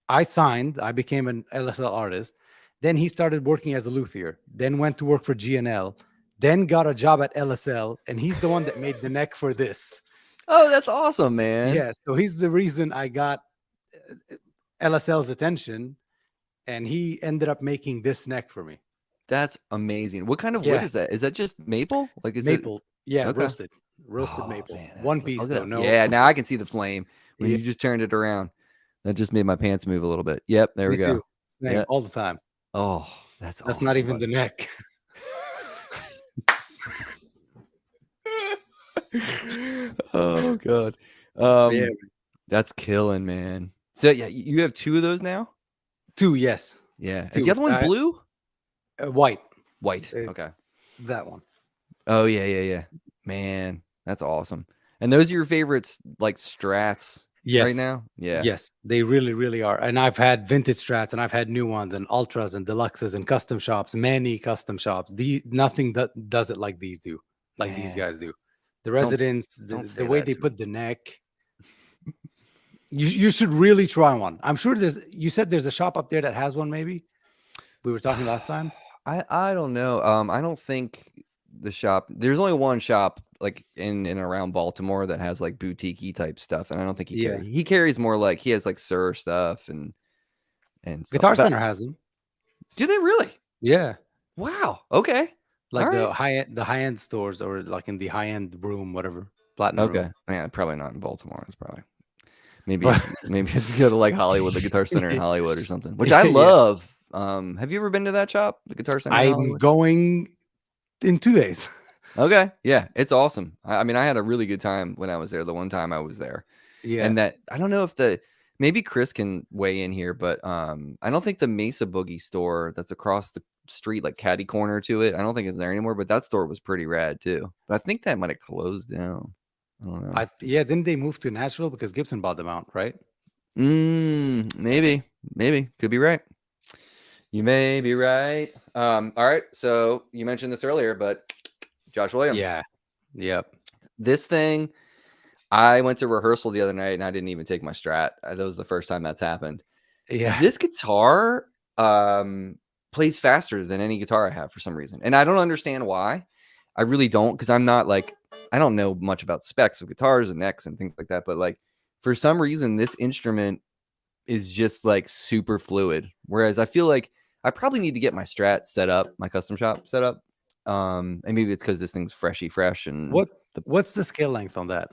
I signed. I became an LSL artist. Then he started working as a luthier. Then went to work for GNL. Then got a job at LSL. And he's the one that made the neck for this. Oh, that's awesome, man. Yeah. So he's the reason I got LSL's attention. And he ended up making this neck for me. That's amazing. What kind of wood is that? Is that just maple? Like is maple? It... Yeah, okay. Roasted maple. Man, one piece though. No. Yeah, now I can see the flame when you just turned it around. That just made my pants move a little bit. Yep, there we go. Yep. All the time. Oh, that's awesome, not even the neck. Oh god. That's killing, man. So yeah, you have 2 of those now? 2, yes. Yeah. 2. Is the other one blue? White. White. Okay. That one. Oh yeah. Man, that's awesome. And those are your favorites, like Strats right now? Yeah. Yes, they really, really are. And I've had vintage Strats and I've had new ones and Ultras and Deluxes and custom shops, many custom shops. Nothing that does it like these do, like these guys do. The Residents, the way they put the neck. You should really try one. I'm sure you said there's a shop up there that has one, maybe? We were talking last time. I don't know. I don't think the shop, there's only one shop like in and around Baltimore that has like boutique-y type stuff, and I don't think he carries more like he has like Sir stuff and Guitar Center has them. Do they really? Yeah. Wow. Okay. Like the high-end stores, or like in the high-end room, whatever. Platinum. Okay. Room. Yeah, probably not in Baltimore. It's probably maybe it's go to like Hollywood, the Guitar Center in Hollywood or something, which I love. Have you ever been to that shop, the Guitar Center? I'm going in 2 days. Okay. Yeah, it's awesome. I mean, I had a really good time when I was there. The one time I was there. Yeah. And that, I don't know if maybe Chris can weigh in here, but I don't think the Mesa Boogie store that's across the street, like caddy corner to it, I don't think it's there anymore, but that store was pretty rad too. But I think that might have closed down. I don't know. Yeah, didn't they move to Nashville because Gibson bought them out, right? Maybe could be right. You may be right. All right. So you mentioned this earlier, but Josh Williams. Yeah. Yep. This thing, I went to rehearsal the other night and I didn't even take my Strat. That was the first time that's happened. Yeah. This guitar plays faster than any guitar I have for some reason. And I don't understand why. I really don't, because I'm not like, I don't know much about specs of guitars and necks and things like that. But like, for some reason, this instrument is just like super fluid. Whereas I feel like I probably need to get my Strat set up, my custom shop set up. And maybe it's because this thing's fresh. And what's the scale length on that?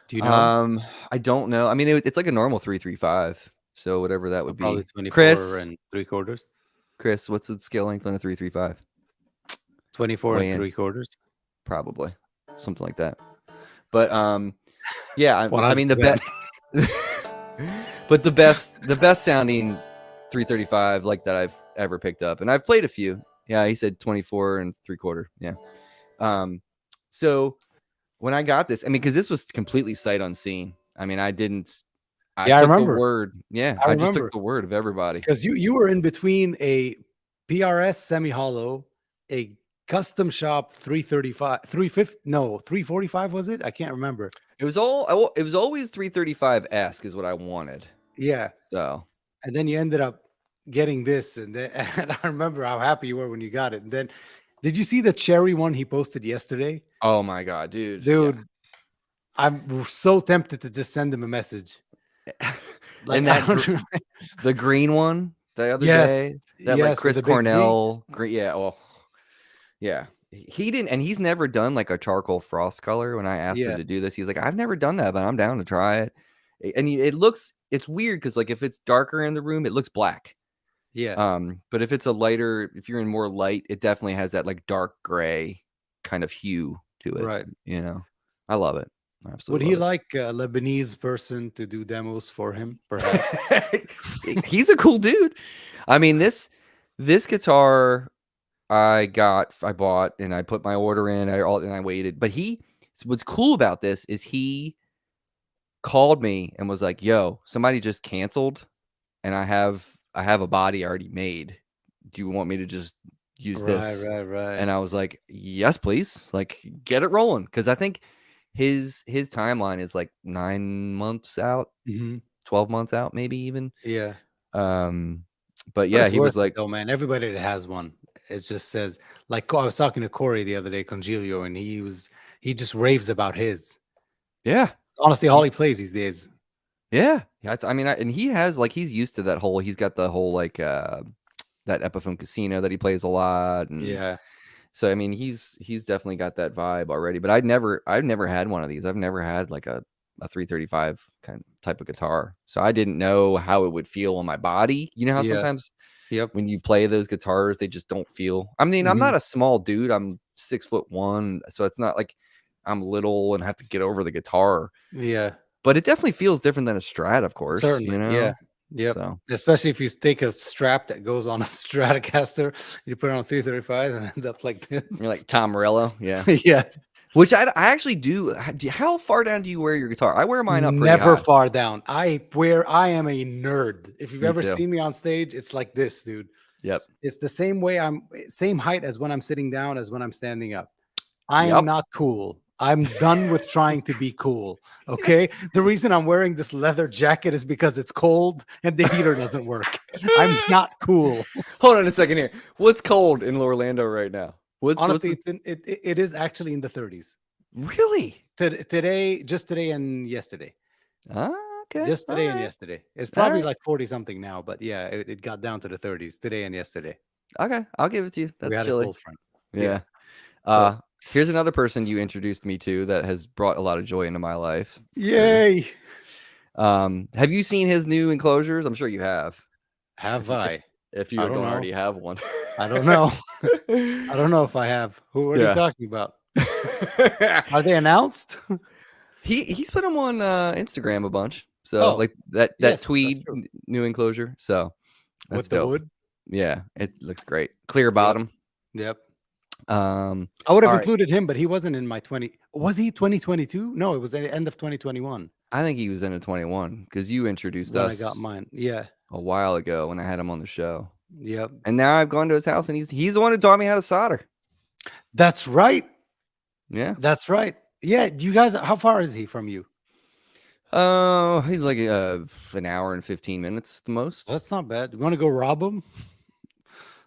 Do you know? I don't know. I mean, it's like a normal 335. So whatever that would be. Probably 24 Chris, and 3/4. Chris, what's the scale length on a 335? 24 and 3/4. Probably something like that. But yeah, I mean the best, but the best sounding 335 like that I've ever picked up, and I've played a few. Yeah, he said 24 and 3/4. Yeah. So when I got this, I mean, because this was completely sight unseen. I mean, I took remember the word. Yeah, I just took the word of everybody. Because you were in between a PRS semi-hollow, a custom shop 335, 350, no, 345 was it? I can't remember. It was always 335-esque is what I wanted. Yeah. So. And then you ended up getting this, and I remember how happy you were when you got it. And then, did you see the cherry one he posted yesterday? Oh my god, dude! Yeah. I'm so tempted to just send him a message. Like, and that the green one the other day, that like Chris Cornell green, yeah. He didn't, and he's never done like a charcoal frost color. When I asked him to do this, he's like, I've never done that, but I'm down to try it. And it's weird because like if it's darker in the room, it looks black. Yeah. But if it's if you're in more light, it definitely has that like dark gray kind of hue to it. Right. You know, I love it. Absolutely. Would he like a Lebanese person to do demos for him? Perhaps. He's a cool dude. I mean, this guitar I bought and I put my order in. And I waited. But what's cool about this is he called me and was like, "Yo, somebody just canceled, and I have a body already made. Do you want me to just use this?" Right. And I was like, "Yes, please. Like, get it rolling." Because I think his timeline is like 9 months out, 12 months out, maybe even. Yeah. But yeah, he was like, "Oh man, everybody that has one, it just says like." I was talking to Corey the other day, Congilio, and he just raves about his. Yeah, honestly, all he plays these days. Yeah, I mean, and he has like he's used to that whole. He's got the whole like that Epiphone Casino that he plays a lot. And yeah. So I mean, he's definitely got that vibe already. But I've never had one of these. I've never had like a 335 type of guitar, so I didn't know how it would feel on my body. You know how sometimes when you play those guitars, they just don't feel. I mean, I'm not a small dude. I'm 6'1", so it's not like I'm little and have to get over the guitar. Yeah. But it definitely feels different than a Strat, of course. Certainly, you know? Yeah. Yep. So. Especially if you take a strap that goes on a Stratocaster, you put it on 335 and it ends up like this. You're like Tom Morello, yeah. Yeah. Which I actually do. How far down do you wear your guitar? I wear mine up pretty Never high. Far down. I am a nerd. If you've ever seen me on stage, it's like this, dude. Yep. It's the same way. Same height as when I'm sitting down as when I'm standing up. I am not cool. I'm done with trying to be cool. Okay. The reason I'm wearing this leather jacket is because it's cold and the heater doesn't work. I'm not cool. Hold on a second here. What's cold in Orlando right now? Honestly, it is actually in the 30s. Really? Just today and yesterday. Okay. Just today and yesterday. It's probably like 40 something now, but yeah, it got down to the 30s today and yesterday. Okay, I'll give it to you. That's we had chilly. a cold front. Yeah. So, here's another person you introduced me to that has brought a lot of joy into my life. Yay! Have you seen his new enclosures? I'm sure you have. Have I? if you don't already have one. I don't know. I don't know if I have. What are you talking about? Are they announced? He's put them on Instagram a bunch. So like that tweed new enclosure. So that's with the dope. wood. Yeah, it looks great. Clear bottom. Yep. I would have included him, but he wasn't in my 20. Was he 2022? No, it was the end of 2021. I think he was in a 21 because you introduced us. I got mine. Yeah. A while ago when I had him on the show. Yep. And now I've gone to his house and he's the one who taught me how to solder. That's right. Yeah. That's right. Yeah. You guys, how far is he from you? He's like an hour and 15 minutes the most. That's not bad. You want to go rob him?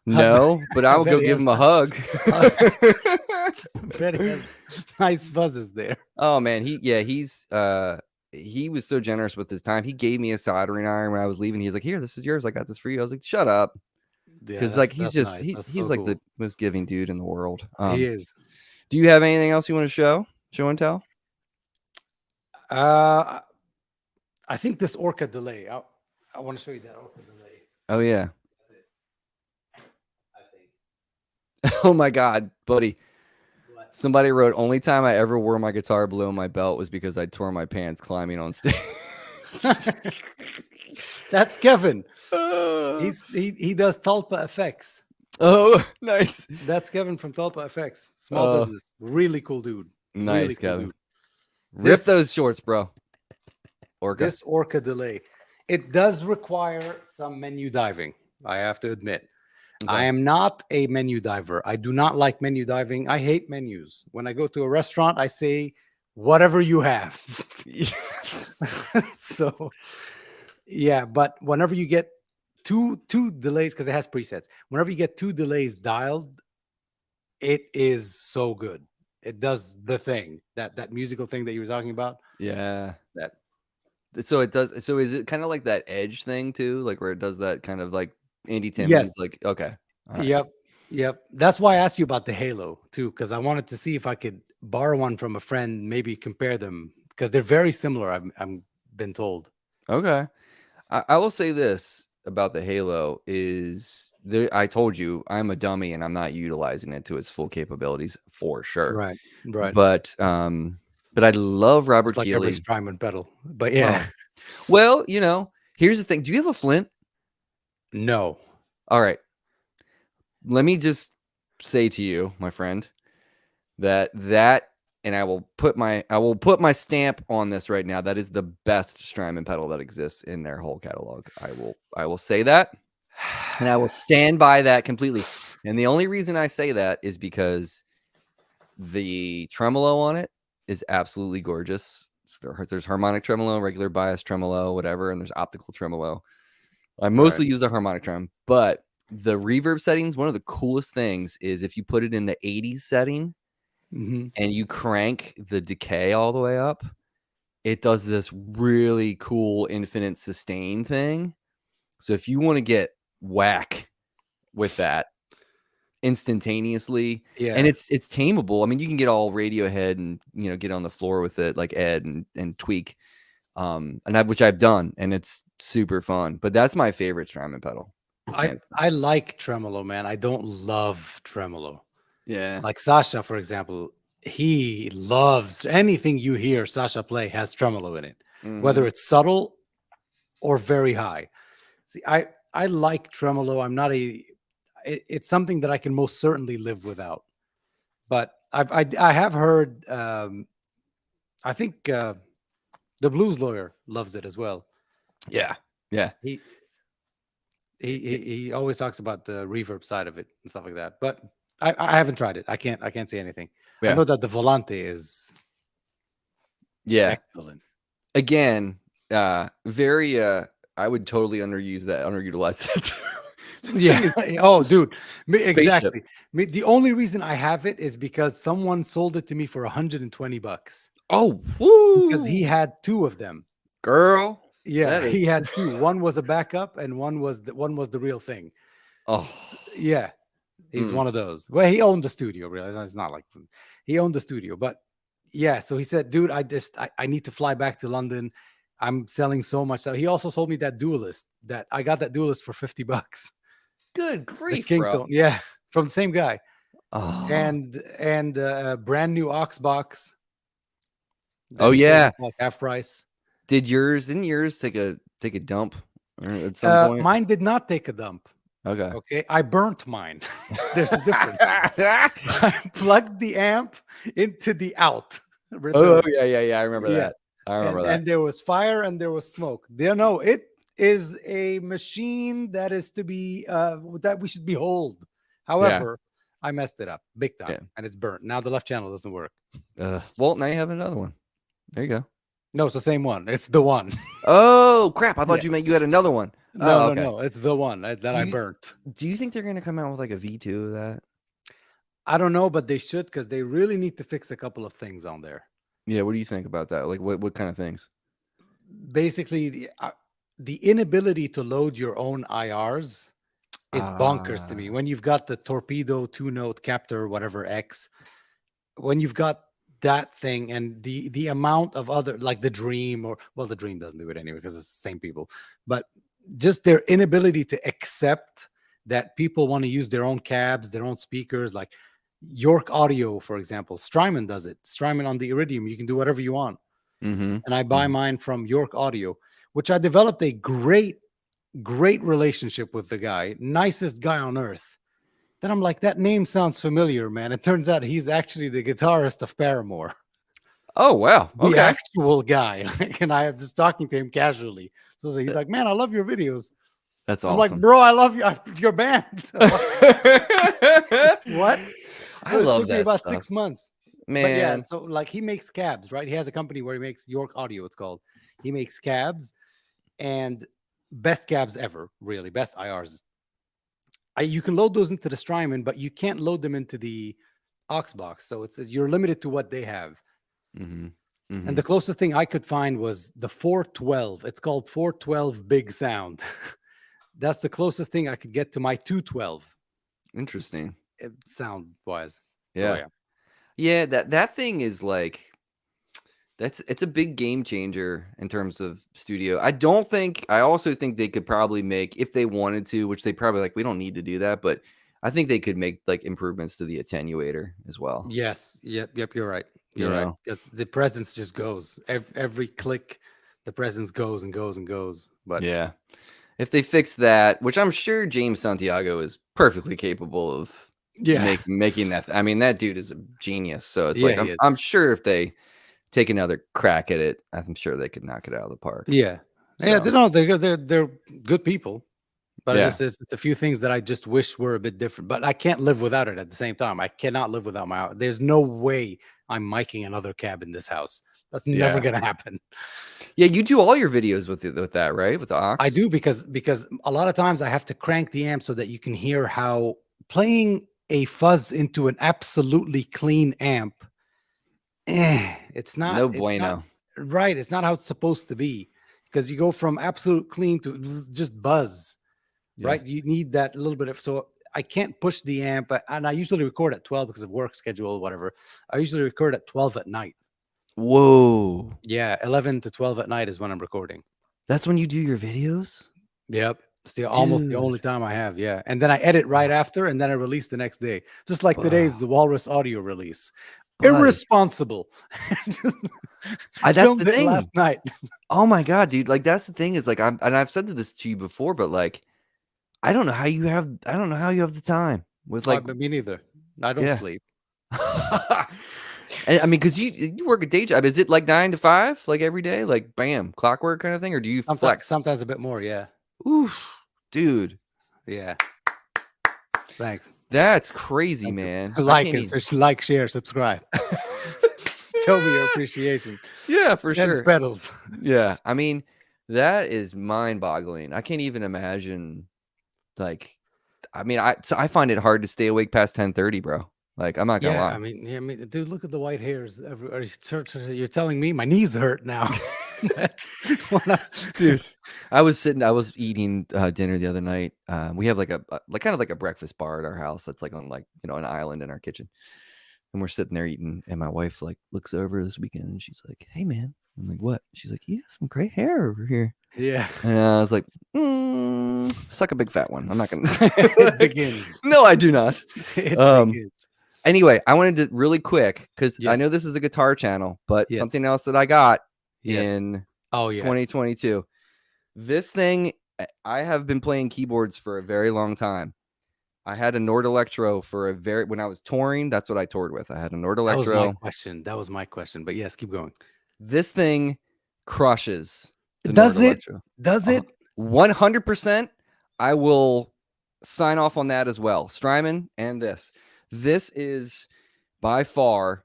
No, but I will go give him a hug. I bet he has nice fuzzes there. Oh man, he was so generous with his time. He gave me a soldering iron when I was leaving. He's like, "Here, this is yours. I got this for you." I was like, "Shut up," because like he's just nice. He's so like cool. The most giving dude in the world. He is. Do you have anything else you want to show and tell? I think this Orca delay. I want to show you that Orca delay. Oh yeah. That's it. I think. Oh my God, buddy. What? Somebody wrote, "Only time I ever wore my guitar below my belt was because I tore my pants climbing on stage." That's Kevin. He does Tulpa Effects. Oh, nice. That's Kevin from Tulpa Effects. Small business. Really cool dude. Nice, really cool Kevin. Dude. Rip those shorts, bro. Orca. This Orca delay. It does require some menu diving, I have to admit. Okay. I am not a menu diver. I do not like menu diving. I hate menus. When I go to a restaurant, I say, whatever you have. So, yeah, but whenever you get two delays, because it has presets, whenever you get 2 delays dialed, it is so good. It does the thing, that musical thing that you were talking about. Yeah. So it does. So is it kind of like that edge thing too? Like where it does that kind of like Andy Timmons? Yes. Like, okay. Right. Yep. That's why I asked you about the Halo too, because I wanted to see if I could borrow one from a friend, maybe compare them, because they're very similar. I'm been told. Okay. I will say this about the Halo is I told you I'm a dummy and I'm not utilizing it to its full capabilities for sure. Right. But I love Robert like Keeley. Every Strymon pedal. But yeah. Well, here's the thing. Do you have a Flint? No. All right. Let me just say to you, my friend, that and I will put my stamp on this right now. That is the best Strymon pedal that exists in their whole catalog. I will say that, and I will stand by that completely. And the only reason I say that is because the tremolo on it is absolutely gorgeous. There's harmonic tremolo, regular bias tremolo, whatever, and there's optical tremolo. I mostly use the harmonic trem, but the reverb settings, one of the coolest things is if you put it in the 80s setting and you crank the decay all the way up, it does this really cool infinite sustain thing. So if you want to get whack with that instantaneously, and it's tameable. I mean, you can get all Radiohead and get on the floor with it like Ed and tweak, which I've done, and it's super fun. But that's my favorite Strymon pedal. I like tremolo, man. I don't love tremolo. Yeah. Like Sasha, for example, he loves anything you hear Sasha play has tremolo in it, whether it's subtle or very high. See, I like tremolo. I'm not it's something that I can most certainly live without. But I have heard, I think the Blues Lawyer loves it as well. Yeah. He always talks about the reverb side of it and stuff like that. But I haven't tried it. I can't say anything. I know that the Volante is excellent. Again, very I would totally underutilize that too. Yeah. Oh, dude. Exactly. The only reason I have it is because someone sold it to me for $120. Oh, woo. Because he had 2 of them. Girl. Yeah, he had 2. One was a backup, and one was the real thing. Oh, yeah, he's one of those. Well, he owned the studio. Really, it's not like he owned the studio, but yeah. So he said, "Dude, I need to fly back to London. I'm selling so much." So he also sold me that Duelist. That I got that Duelist for $50. Good The grief, King bro. Tone, yeah, from the same guy. Oh, And brand new aux box. oh He sold yeah. it for like half price. Didn't yours take a dump at some point? Mine did not take a dump. Okay. Okay, I burnt mine. There's a difference. I plugged the amp into the out. Oh Return. yeah. I remember Yeah, that. I remember that. and there was fire and there was smoke. No, it is a machine that is to be that we should behold. Yeah. However, I messed it up big time, Yeah. and it's burnt. Now the left channel doesn't work. Well, now you have another one. There you go. No, it's the same one. It's the one. Oh crap! I thought Yeah. you meant you had another one. No, Oh, okay. no, it's the one that I burnt. Do you think they're gonna come out with like a V2 of that? I don't know, but they should, because they really need to fix a couple of things on there. Yeah. What do you think about that? Like, what kind of things? Basically, the inability to load your own IRs is bonkers to me. When you've got the Torpedo 2-note Captor, whatever X, when you've got that thing and the amount of other, like the Dream, or well, the Dream doesn't do it anyway because it's the same people, but just their inability to accept that people want to use their own cabs, their own speakers, like York Audio, for example. Strymon does it. Strymon on the Iridium, you can do whatever you want. And I buy mine from York Audio, which I developed a great relationship with the guy, nicest guy on earth. Then I'm like, that name sounds familiar, man. It turns out he's actually the guitarist of Paramore. Oh wow, okay. The actual guy. And I am just talking to him casually. So he's like, man, I love your videos. That's I'm awesome. like, bro, I love you. Your band. What? I love it took that me about stuff. 6 months. Man. But yeah, so like he makes cabs, right? He has a company where he makes York Audio, it's called. He makes cabs, and best cabs ever, really. Best IRs. You can load those into the Strymon, but you can't load them into the aux box. So you're limited to what they have. And the closest thing I could find was the 412. It's called 412 Big Sound. That's the closest thing I could get to my 212. Interesting. Sound wise. Yeah. So, yeah. That thing is like, it's a big game changer in terms of studio. I also think they could probably make, if they wanted to, which they probably like, we don't need to do that, but I think they could make like improvements to the attenuator as well. Yes. Yep. You're right. You're right. Because the presence just goes. Every click, the presence goes and goes and goes. But yeah, if they fix that, which I'm sure James Santiago is perfectly capable of making that. I mean, that dude is a genius. So it's like, I'm sure if they take another crack at it, I'm sure they could knock it out of the park. Yeah. So. Yeah, they're good people. But it's a few things that I just wish were a bit different. But I can't live without it at the same time. I cannot live without there's no way I'm miking another cab in this house. That's never gonna happen. Yeah, you do all your videos with that, right? With the aux? I do, because a lot of times I have to crank the amp so that you can hear how playing a fuzz into an absolutely clean amp. It's not no bueno. Right. It's not how it's supposed to be, because you go from absolute clean to just buzz. Right. You need that little bit of, so I can't push the amp, and I usually record at 12 because of work schedule or whatever. I usually record at 12 at night. Whoa. Yeah, 11 to 12 at night is when I'm recording. That's when you do your videos? Yep. It's almost the only time I have. Yeah. And then I edit right after, and then I release the next day. Just like today's Walrus audio release. Irresponsible. That's the thing. Last night. Oh my God, dude. Like, that's the thing, is like, I've said this to you before, but like, I don't know how you have the time with like. Me neither. I don't sleep. And I mean, because you work a day job. Is it like 9 to 5, like every day, like bam, clockwork kind of thing, or do you flex? Sometimes a bit more, yeah. Oof, dude. Yeah. Thanks. That's crazy, man. Like, share, subscribe. Show me your appreciation. Yeah, for sure. Pedals. Yeah, I mean, that is mind-boggling. I can't even imagine. Like, I mean, I find it hard to stay awake past 10:30, bro. Like, I'm not gonna lie. I mean, dude, look at the white hairs. You're telling me my knees hurt now. Dude, I was eating dinner the other night. We have like kind of like a breakfast bar at our house that's like on, like, an island in our kitchen, and we're sitting there eating, and my wife like looks over this weekend and she's like, "Hey man." I'm like, "What?" She's like, "You have some gray hair over here." Yeah. And I was like, Suck a big fat one. I'm not gonna. It begins. No, I do not. It begins. Anyway, I wanted to really quick because I Yes. know this is a guitar channel, but Yes. something else that I got Yes. in Oh yeah. 2022. This thing, I have been playing keyboards for a very long time. I had a Nord Electro for when I was touring. That's what I toured with. I had a Nord Electro. That was my question. But yes, keep going. This thing crushes. Does it? Does it? 100%. I will sign off on that as well. Strymon and this. This is by far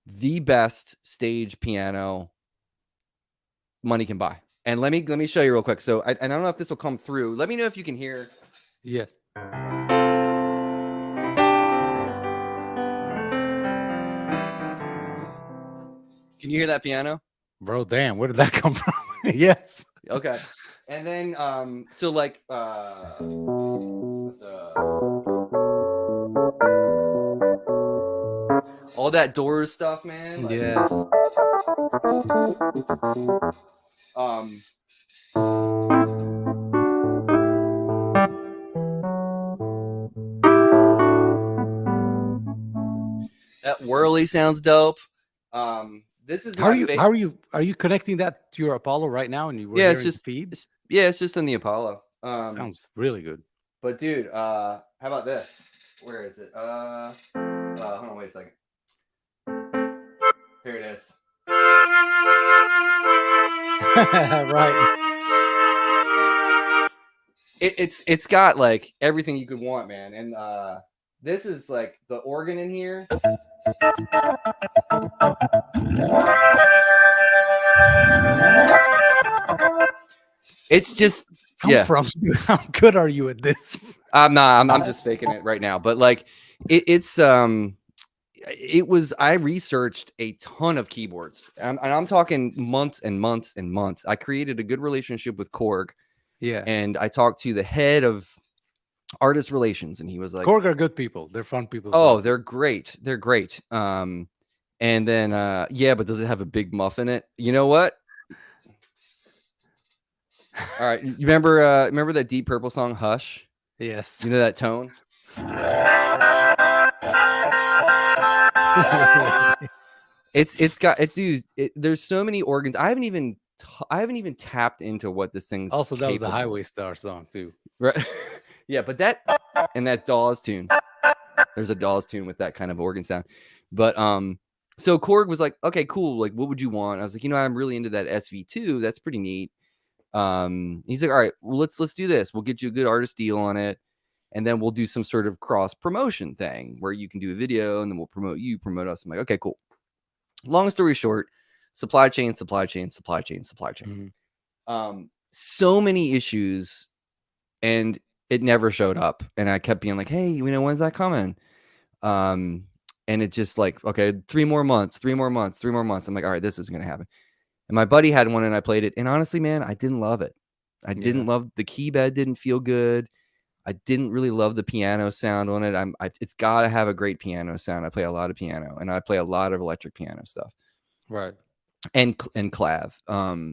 the best stage piano money can buy. And let me show you real quick. So I don't know if this will come through. Let me know if you can hear. Yes. Can you hear that piano? Bro, damn, where did that come from? Yes. Okay. And then so like all that Doors stuff, man. Like, yes. That whirly sounds dope. This is How are you connecting that to your Apollo right now? And you it's just feed? It's just in the Apollo. Sounds really good. But dude, how about this? Where is it? Hold on, wait a second. Here it is. Right. It's got like everything you could want, man. And this is like the organ in here. It's just from how good are you at this? I'm not. I'm just faking it right now. But like I researched a ton of keyboards, and I'm talking months and months and months. I created a good relationship with Korg. Yeah. And I talked to the head of artist relations, and he was like, Korg are good people. They're fun people. Oh, they're great. They're great. And then yeah, but does it have a big muff in it? You know what? All right. You remember that Deep Purple song Hush? Yes. You know that tone? It's got it, dude. There's so many organs. I haven't even tapped into what this thing's also that was the capable. Highway Star song too. Right. Yeah, but that Dawes tune. There's a Dawes tune with that kind of organ sound. But so Korg was like, okay, cool. Like, what would you want? I was like, I'm really into that SV2. That's pretty neat. He's like, all right, well, let's do this. We'll get you a good artist deal on it, and then we'll do some sort of cross promotion thing where you can do a video, and then we'll promote us. I'm like, okay, cool. Long story short, supply chain. Mm-hmm. So many issues, and it never showed up. And I kept being like, hey, when's that coming? And it just like, okay, 3 more months. I'm like, all right, this is going to happen. And my buddy had one and I played it. And honestly, man, I didn't love it. I didn't love the key bed. Didn't feel good. I didn't really love the piano sound on it. It's got to have a great piano sound. I play a lot of piano and I play a lot of electric piano stuff. Right. And clav.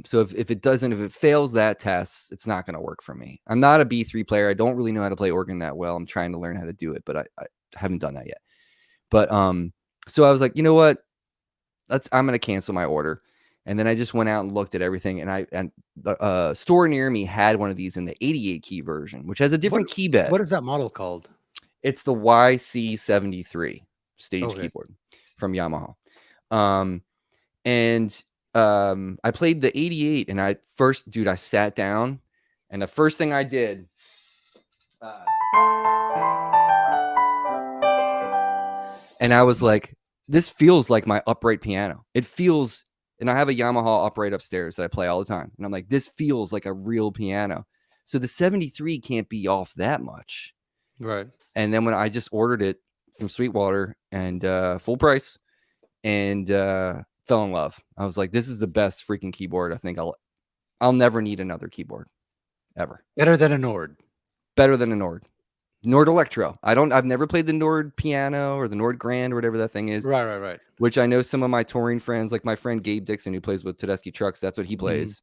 So if it fails that test, it's not going to work for me. I'm not a B3 player. I don't really know how to play organ that well. I'm trying to learn how to do it, but I haven't done that yet. But so I was like, you know what? I'm going to cancel my order. And then I just went out and looked at everything, and the store near me had one of these in the 88 key version, which has a different key bed. What is that model called? It's the YC73 stage keyboard from Yamaha. And I played the 88, and I sat down, and the first thing I did, and I was like, this feels like my upright piano. It feels, and I have a Yamaha upright upstairs that I play all the time. And I'm like, this feels like a real piano. So the 73 can't be off that much. Right. And then when I just ordered it from Sweetwater and full price, and fell in love. I was like, this is the best freaking keyboard. I think I'll never need another keyboard ever. Better than a Nord. Nord Electro. I've never played the Nord piano or the Nord Grand or whatever that thing is. Right. Which I know some of my touring friends, like my friend Gabe Dixon, who plays with Tedeschi Trucks, that's what he plays.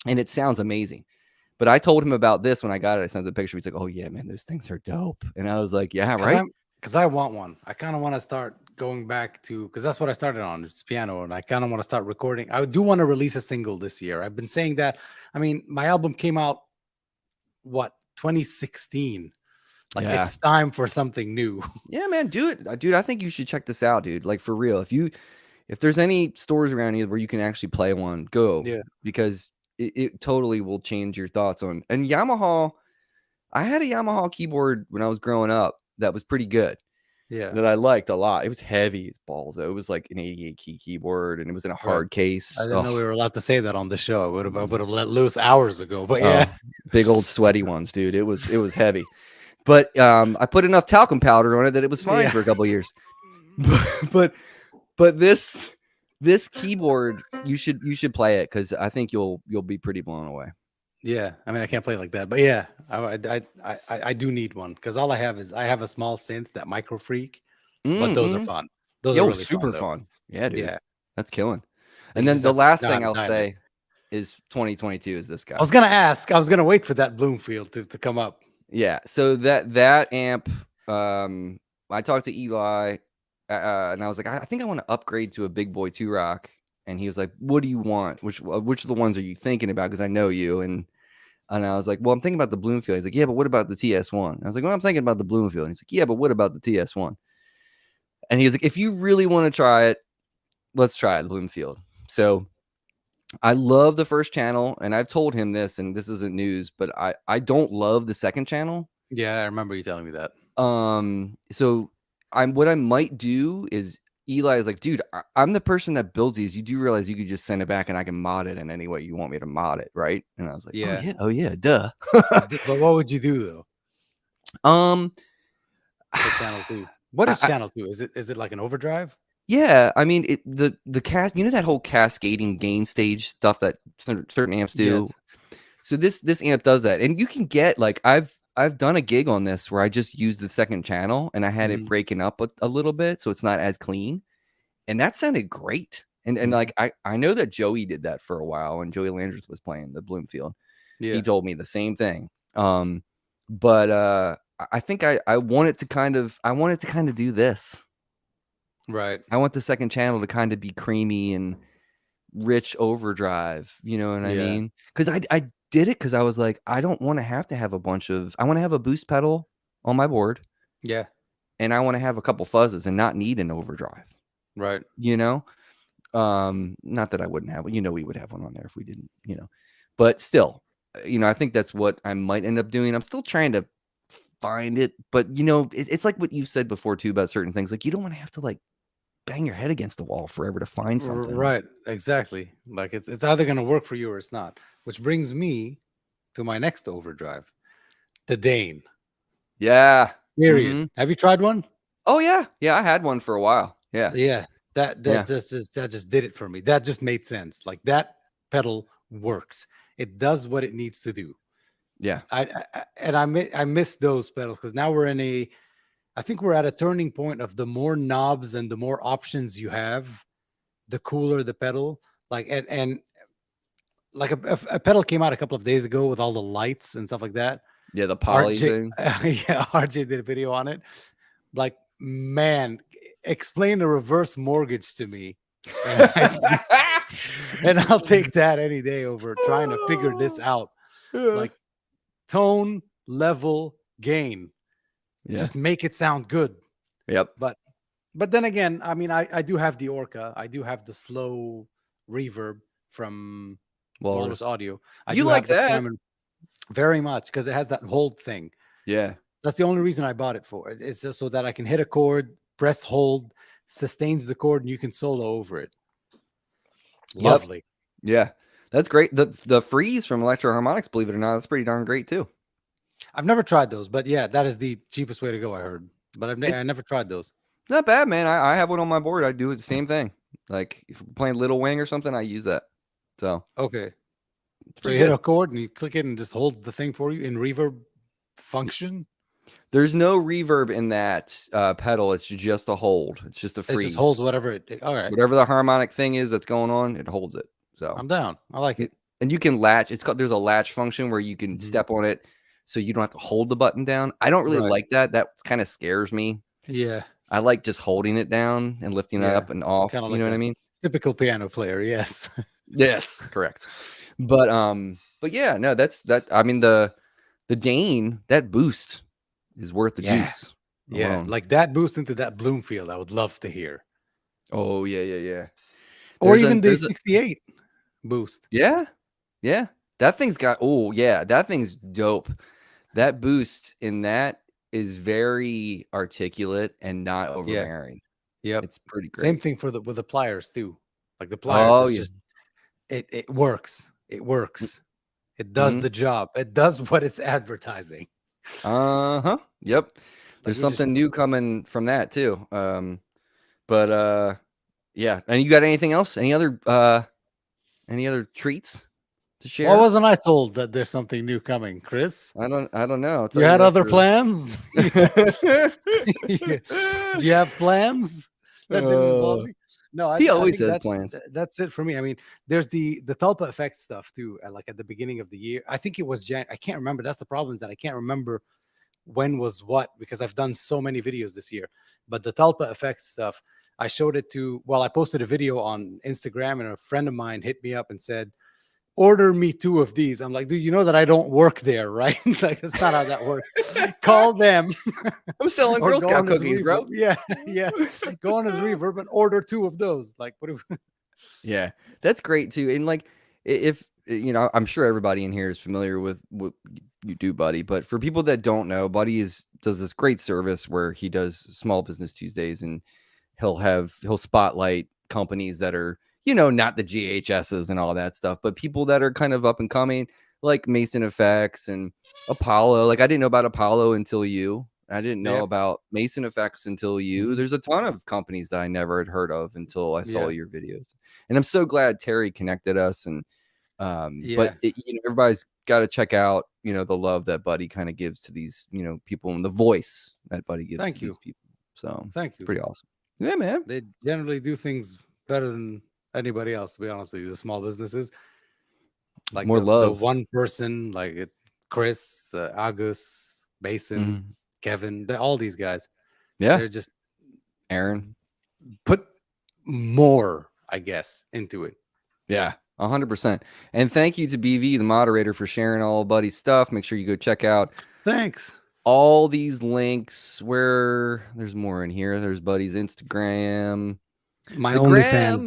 And it sounds amazing. But I told him about this when I got it. I sent the picture. He's like, "Oh yeah, man, those things are dope." And I was like, "Yeah, right." Because I want one. I kind of want to start going back to, because that's what I started on. It's piano, and I kind of want to start recording. I do want to release a single this year. I've been saying that. I mean, my album came out 2016. Like, it's time for something new. Yeah, man, do it, dude. I think you should check this out, dude. Like, for real. If there's any stores around you where you can actually play one, go. Yeah. Because it totally will change your thoughts on. And Yamaha, I had a Yamaha keyboard when I was growing up that was pretty good. Yeah. That I liked a lot. It was heavy as balls, though. It was like an 88 key keyboard, and it was in a hard case. I didn't know we were allowed to say that on the show. I would have let loose hours ago. But yeah, big old sweaty ones, dude. It was heavy. But I put enough talcum powder on it that it was fine for a couple of years. But this keyboard, you should play it, because I think you'll be pretty blown away. Yeah, I mean, I can't play like that, but yeah, I do need one, because all I have is I have a small synth, that Micro Freak, but those are fun. Those are really super fun. Yeah, dude. Yeah, that's killing. And then the last thing I'll say is 2022 is this guy. I was gonna wait for that Bloomfield to come up. Yeah, so that amp, I talked to Eli, and I was like, I think I want to upgrade to a Big Boy 2-Rock, and he was like, "What do you want? Which of the ones are you thinking about? Because I know you." And I was like, "Well, I'm thinking about the Bloomfield." He's like, "Yeah, but what about the TS1?" I was like, "Well, I'm thinking about the Bloomfield." And he's like, "Yeah, but what about the TS1?" And he was like, "If you really want to try it, let's try it, Bloomfield." So I love the first channel, and I've told him this, and this isn't news, but I don't love the second channel. Yeah, I remember you telling me that. So what I might do is, Eli is like, "Dude, I'm the person that builds these. You do realize you could just send it back and I can mod it in any way you want me to mod it, right?" And I was like, "Yeah, oh yeah, duh." But what would you do though? For channel 2. What is channel 2? Is it like an overdrive? Yeah, I mean, the that whole cascading gain stage stuff that certain amps do. Yes. So this amp does that, and you can get, like, I've done a gig on this where I just used the second channel and I had it breaking up a little bit, so it's not as clean, and that sounded great. And like I know that Joey did that for a while, and Joey Landers was playing the Bloomfield. Yeah, he told me the same thing. But I think I want it to kind of do this. Right. I want the second channel to kind of be creamy and rich overdrive. You know what I mean? Because I did it because I was like, I don't want to have a bunch of. I want to have a boost pedal on my board. Yeah. And I want to have a couple fuzzes and not need an overdrive. Right. You know? Not that I wouldn't have. We would have one on there if we didn't. But still, I think that's what I might end up doing. I'm still trying to find it, but it's like what you said before too about certain things. Like, you don't want to have to, like, bang your head against the wall forever to find something. Right. Exactly. Like, it's either going to work for you or it's not. Which brings me to my next overdrive, the Dane. Yeah. Period. Have you tried one? Oh yeah. Yeah, I had one for a while. Yeah. Yeah. That just did it for me. That just made sense. Like, that pedal works. It does what it needs to do. Yeah. I miss those pedals, because now I think we're at a turning point of the more knobs and the more options you have, the cooler the pedal. Like, and like a pedal came out a couple of days ago with all the lights and stuff like that. Yeah, the poly thing. Yeah, RJ did a video on it. Like, man, explain a reverse mortgage to me. And I'll take that any day over trying to figure this out. Like, tone, level, gain. Yeah. Just make it sound good. Yep. But then again, I mean, I do have the Orca. I do have the slow reverb from Walrus Audio. You like that? Very much, because it has that hold thing. Yeah. That's the only reason I bought it for. It's just so that I can hit a chord, press hold, sustains the chord, and you can solo over it. Lovely. Yeah. That's great. The freeze from Electro Harmonics, believe it or not, that's pretty darn great too. I've never tried those, but yeah, that is the cheapest way to go, I heard. But I never tried those. Not bad, man. I have one on my board. I do the same thing. Like, if we're playing Little Wing or something, I use that. So okay. So you hit a chord and you click it and just holds the thing for you in reverb function? There's no reverb in that pedal. It's just a hold. It's just a freeze. It just holds whatever it. All right. Whatever the harmonic thing is that's going on, it holds it. So I'm down. I like it. and you can latch. It's called, there's a latch function where you can step on it, so you don't have to hold the button down. I don't really like that. That kind of scares me. Yeah. I like just holding it down and lifting it up and off. You know what I mean? Typical piano player. Yes. Yes, correct. But yeah, no, that's that. I mean, the Dane, that boost is worth the juice. Yeah, alone. like that boost into that Bloomfield, I would love to hear. Oh yeah. Or even the 68 boost. Yeah. That thing's got. Oh yeah, that thing's dope. That boost in that is very articulate and not overbearing. Yep, it's pretty great. Same thing with the pliers too. Like the pliers is just it works. It does the job. It does what it's advertising. Yep. There's something new coming from that too. But yeah. And you got anything else? Any other treats to share? Why wasn't I told that there's something new coming, Chris? I don't know. You had other plans? Do you have plans that didn't involve me? No, he always has plans. That's it for me. I mean, there's the Tulpa effect stuff too. Like at the beginning of the year, I think it was I can't remember. That's the problem, is that I can't remember when was what, because I've done so many videos this year. But the Tulpa effect stuff, I showed it to. Well, I posted a video on Instagram, and a friend of mine hit me up and said, "Order me 2 of these." I'm like, dude, you know that I don't work there, right? Like, that's not how that works. Call them. I'm selling Girl Scout cookies, bro. Yeah. Go on his Reverb and order 2 of those. Like, what? Yeah, that's great too. And like, if you know, I'm sure everybody in here is familiar with what you do, Buddy. But for people that don't know, Buddy does this great service where he does Small Business Tuesdays, and he'll spotlight companies that are, you know, not the GHSs and all that stuff, but people that are kind of up and coming, like Mason Effects and Apollo. Like, I didn't know about Apollo until you. I didn't know about Mason Effects until you. There's a ton of companies that I never had heard of until I saw your videos. And I'm so glad Terry connected us. And but you know, everybody's got to check out, you know, the love that Buddy kind of gives to these, you know, people, and the voice that Buddy gives to these people. So thank you. Pretty awesome. Yeah, man. They generally do things better than anybody else, to be honest with you. The small businesses, like more love. The one person, like Chris, Agus, Mason, Kevin, all these guys. Yeah, they're just Aaron. Put more, I guess, into it. Yeah, 100%. And thank you to BV, the moderator, for sharing all Buddy's stuff. Make sure you go check out. Thanks. All these links, where there's more in here. There's Buddy's Instagram, my OnlyFans.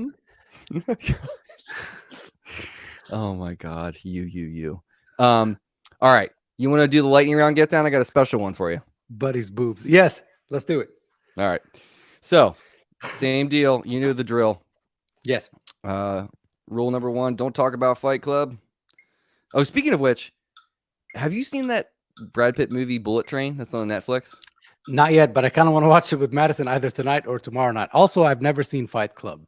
Oh my God, you. All right, you want to do the lightning round get down? I got a special one for you. Buddy's boobs. Yes, let's do it. All right. So, same deal. You know the drill. Yes. Rule number 1: don't talk about Fight Club. Oh, speaking of which, have you seen that Brad Pitt movie Bullet Train that's on Netflix? Not yet, but I kind of want to watch it with Madison either tonight or tomorrow night. Also, I've never seen Fight Club.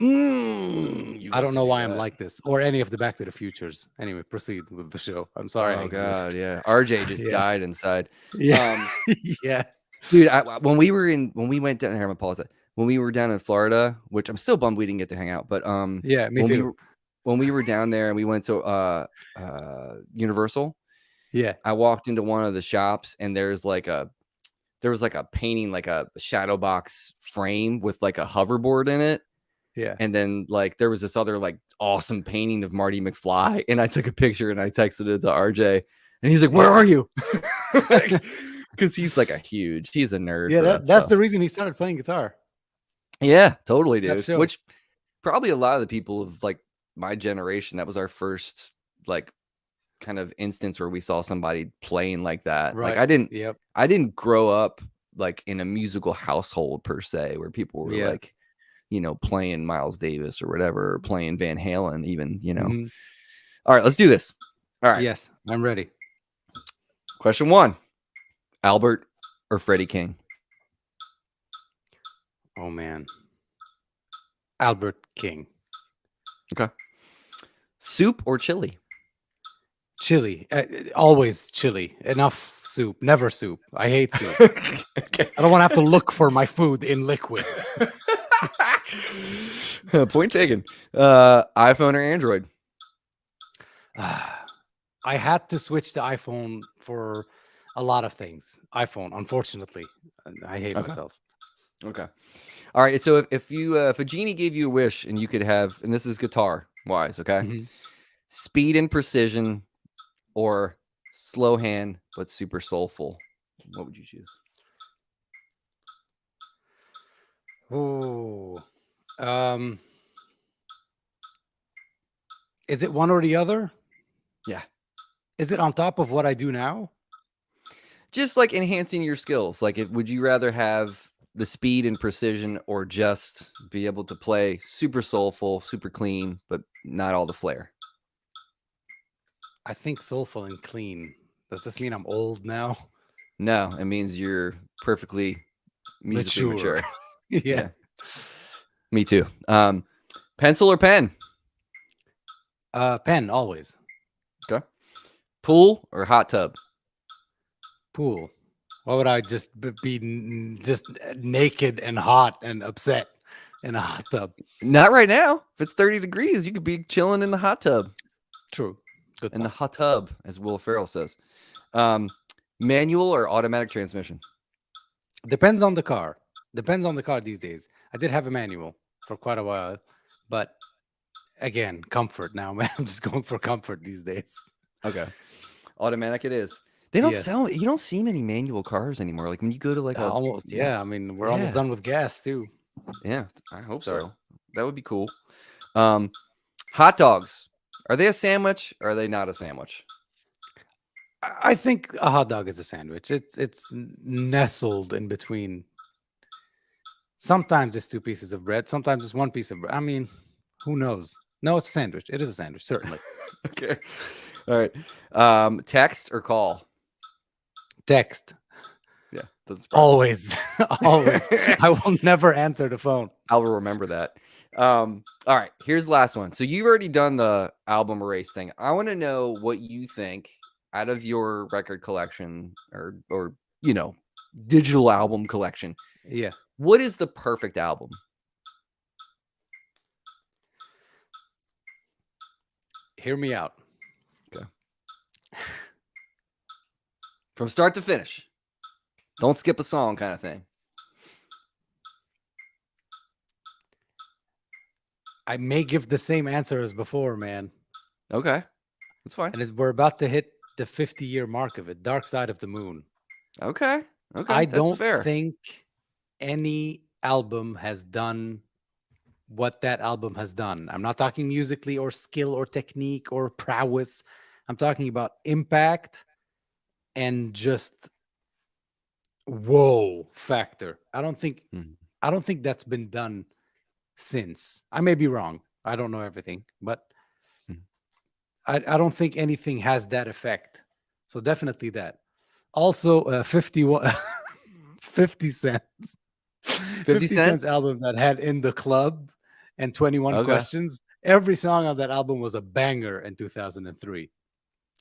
I don't know why I'm like this, or any of the Back to the Futures. Anyway, proceed with the show. I'm sorry. Oh God, yeah. RJ just died inside. Yeah, yeah. Dude, when we went down here, I'm apologize. When we were down in Florida, which I'm still bummed we didn't get to hang out, but yeah, me too. When we were down there and we went to Universal, yeah, I walked into one of the shops and there was like a painting, like a shadow box frame with like a hoverboard in it. Yeah. And then like there was this other like awesome painting of Marty McFly, and I took a picture and I texted it to RJ, and he's like, "Where are you?" Because he's like he's a nerd. Yeah, that's the reason he started playing guitar. Yeah, totally, dude. Which probably a lot of the people of like my generation, that was our first like kind of instance where we saw somebody playing like that. Right. Like I didn't grow up like in a musical household per se, where people were like, you know, playing Miles Davis or whatever, or playing Van Halen even, you know. All right, let's do this. All right. Yes, I'm ready. Question 1: Albert or Freddie King? Oh man, Albert King. Okay. Soup or chili? Chili. Always chili. Enough soup. Never soup. I hate soup. Okay. I don't want to have to look for my food in liquid. Point taken. iPhone or Android? I had to switch to iPhone for a lot of things. iPhone, unfortunately. I hate myself. Okay. All right. So if a genie gave you a wish and you could have, and this is guitar wise, okay, speed and precision, or slow hand but super soulful, what would you choose? Oh, is it one or the other? Yeah. Is it on top of what I do now? Just like enhancing your skills. Like, would you rather have the speed and precision, or just be able to play super soulful, super clean, but not all the flair? I think soulful and clean. Does this mean I'm old now? No, it means you're perfectly musically mature. Yeah. Me too. Pencil or pen? Pen, always. Okay. Pool or hot tub? Pool. Why would I just be just naked and hot and upset in a hot tub? Not right now. If it's 30 degrees, you could be chilling in the hot tub. True. Good in point. the hot tub, as Will Ferrell says. Manual or automatic transmission? Depends on the car. Depends on the car these days. I did have a manual for quite a while, but again, comfort now, man. I'm just going for comfort these days. Okay. Automatic it is. They don't sell, you don't see many manual cars anymore. Like when you go to like almost, I mean, we're almost done with gas too. Yeah, I hope so. That would be cool. Hot dogs. Are they a sandwich or are they not a sandwich? I think a hot dog is a sandwich. It's nestled in between. Sometimes it's two pieces of bread. Sometimes it's one piece of bread. I mean, who knows? No, it's a sandwich. It is a sandwich, certainly. Okay. All right. Text or call? Text. Yeah. Always. Always. I will never answer the phone. I will remember that. All right. Here's the last one. So you've already done the album erase thing. I want to know what you think out of your record collection or digital album collection. Yeah. What is the perfect album? Hear me out. Okay. From start to finish. Don't skip a song kind of thing. I may give the same answer as before, man. Okay. That's fine. And we're about to hit the 50-year mark of it. Dark Side of the Moon. Okay. Okay. I don't think any album has done what that album has done. I'm not talking musically or skill or technique or prowess. I'm talking about impact and just whoa factor. I don't think that's been done since. I may be wrong. I don't know everything, but I don't think anything has that effect. So definitely that. Also, 50 Cent. 50 Cent's album that had In the Club and 21 Questions. Every song on that album was a banger in 2003.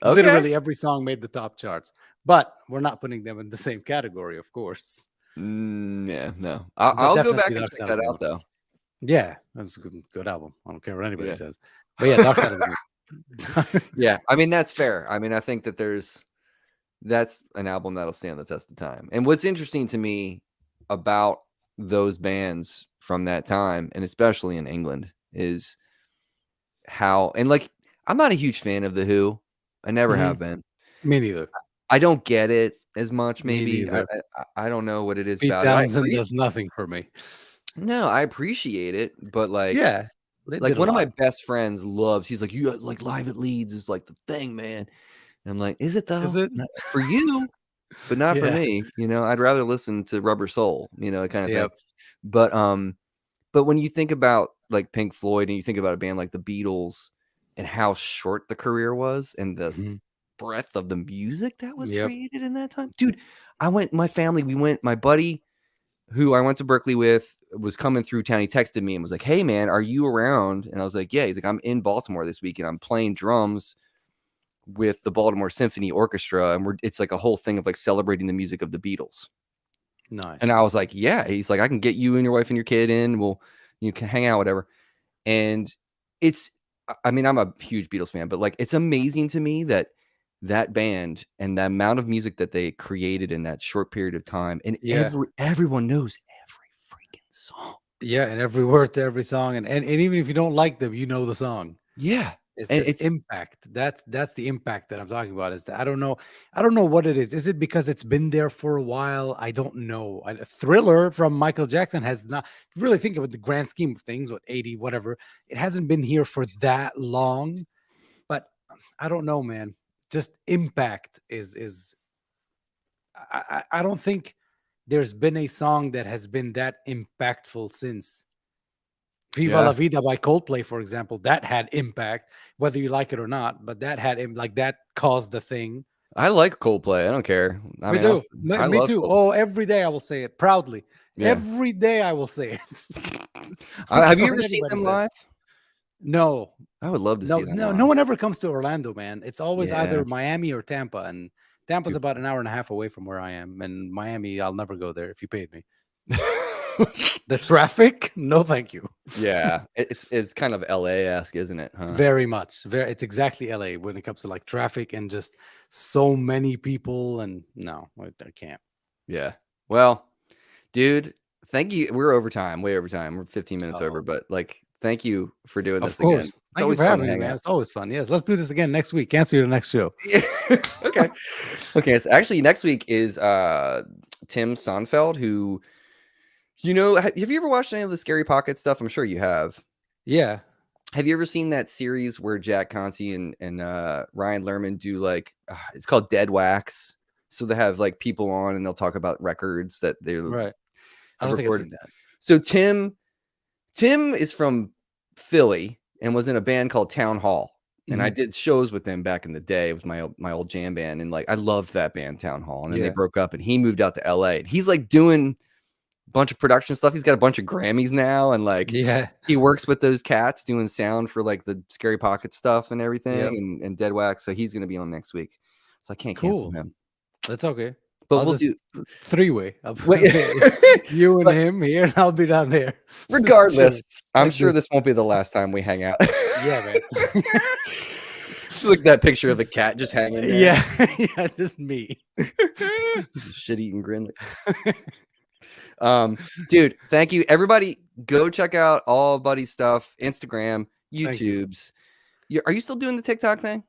Literally every song made the top charts. But we're not putting them in the same category, of course. Yeah, no. I'll go back and check that out, though. Yeah, that's a good album. I don't care what anybody says. But yeah, Dark Side of the Moon. Yeah, I mean, that's fair. I mean, I think that that's an album that'll stand the test of time. And what's interesting to me about those bands from that time, and especially in England, is how, and like, I'm not a huge fan of The Who. I never have been. Me neither. I don't get it as much, maybe. I don't know what it is Pete about Townsend does nothing for me. No, I appreciate it, but like, yeah, like one of my best friends loves, he's like, you like Live at Leeds is like the thing, man. And I'm like, is it though? Is it? For you, but not for me. I'd rather listen to Rubber Soul, kind of thing. But when you think about like Pink Floyd and you think about a band like the Beatles and how short the career was and the breadth of the music that was created in that time, dude, my buddy who I went to Berkeley with was coming through town. He texted me and was like, hey man, are you around? And I was like, yeah. He's like, I'm in Baltimore this week and I'm playing drums with the Baltimore Symphony Orchestra. And it's like a whole thing of like celebrating the music of the Beatles. Nice. And I was like, yeah. He's like, I can get you and your wife and your kid in. You can hang out, whatever. And I mean, I'm a huge Beatles fan, but like, it's amazing to me that that band and the amount of music that they created in that short period of time, and everyone knows every freaking song. Yeah, and every word to every song, and even if you don't like them, you know the song. Yeah. It's just impact. That's the impact that I'm talking about. Is that I don't know what it is. Is it because it's been there for a while? I don't know. Thriller from Michael Jackson has not. If you really think about the grand scheme of things, what 80, whatever, it hasn't been here for that long. But I don't know, man. Just impact is. I don't think there's been a song that has been that impactful since. Viva La Vida by Coldplay, for example, that had impact, whether you like it or not, but that had like that caused the thing. I like Coldplay. I don't care. Me too. Me too. Coldplay. Oh, every day I will say it proudly. Yeah. Every day I will say it. Have you ever seen them live? No. I would love to see them. No one ever comes to Orlando, man. It's always either Miami or Tampa, and Tampa's about an hour and a half away from where I am, and Miami, I'll never go there if you paid me. The traffic? No, thank you. Yeah, it's kind of LA-esque, isn't it? Huh? Very much. It's exactly LA when it comes to like traffic and just so many people. And no, I can't. Yeah. Well, dude, thank you. We're over time, way over time. We're 15 minutes over, but like, thank you for doing this again. It's always fun to hang out. It's always fun. Yes, let's do this again next week. Cancel your next show. Okay. Okay. So actually, next week is Tim Sonfeld, who. You know, have you ever watched any of the Scary Pocket stuff? I'm sure you have. Yeah. Have you ever seen that series where Jack Conte and Ryan Lerman do like, it's called Dead Wax. So they have like people on and they'll talk about records that they're right. I don't think I've seen that. So Tim is from Philly and was in a band called Town Hall. And I did shows with them back in the day. It was my old jam band. And like, I loved that band, Town Hall. And then they broke up and he moved out to LA. And he's like doing bunch of production stuff. He's got a bunch of Grammys now, and like he works with those cats doing sound for like the Scary Pocket stuff and everything, and Dead Wax. So he's gonna be on next week. So I can't cancel him. That's okay. But we'll do three-way. You and him here, and I'll be down there. Regardless, I'm sure this won't be the last time we hang out. Yeah, man. Look at that picture of a cat just hanging there. Yeah, just me. Shit-eating grin. Dude, thank you. Everybody, go check out all Buddy's stuff, Instagram, YouTube's. Are you still doing the TikTok thing?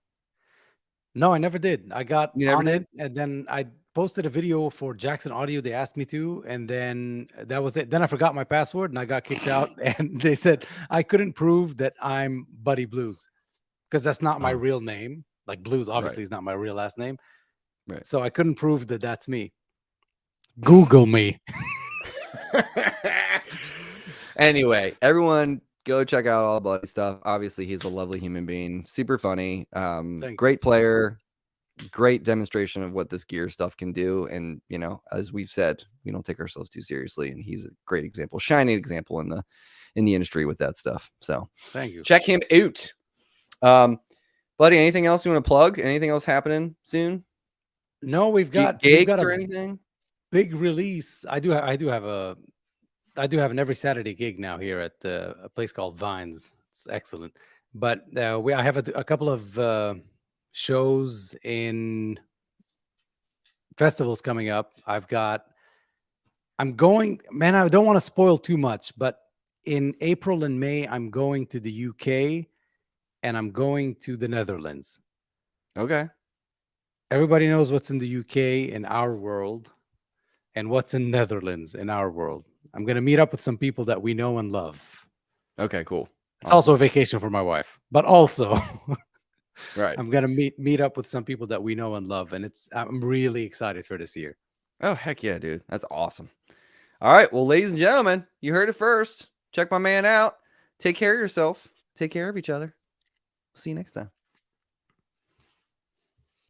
No, I never did. I got on it, and then I posted a video for Jackson Audio. They asked me to, and then that was it. Then I forgot my password, and I got kicked out. And they said I couldn't prove that I'm Buddy Blues because that's not my real name. Like Blues, obviously, is not my real last name. Right. So I couldn't prove that that's me. Google me. Anyway, everyone go check out all Buddy stuff. Obviously, he's a lovely human being, super funny, great player, great demonstration of what this gear stuff can do. And you know, as we've said, we don't take ourselves too seriously, and he's a great example, shining example in the industry with that stuff. So thank you. Check him out. Buddy, anything else you want to plug? Anything else happening soon? No, we've got gigs or anything. Big release. I do have an every Saturday gig now here at a place called Vines. It's excellent. But I have a couple of shows in festivals coming up. I'm going, man, I don't want to spoil too much, but in April and May, I'm going to the UK and I'm going to the Netherlands. Okay. Everybody knows what's in the UK in our world. And what's in Netherlands in our world. I'm going to meet up with some people that we know and love. Okay, cool. It's also a vacation for my wife, but also right. I'm going to meet up with some people that we know and love. And I'm really excited for this year. Oh, heck yeah, dude. That's awesome. All right. Well, ladies and gentlemen, you heard it first. Check my man out. Take care of yourself. Take care of each other. See you next time.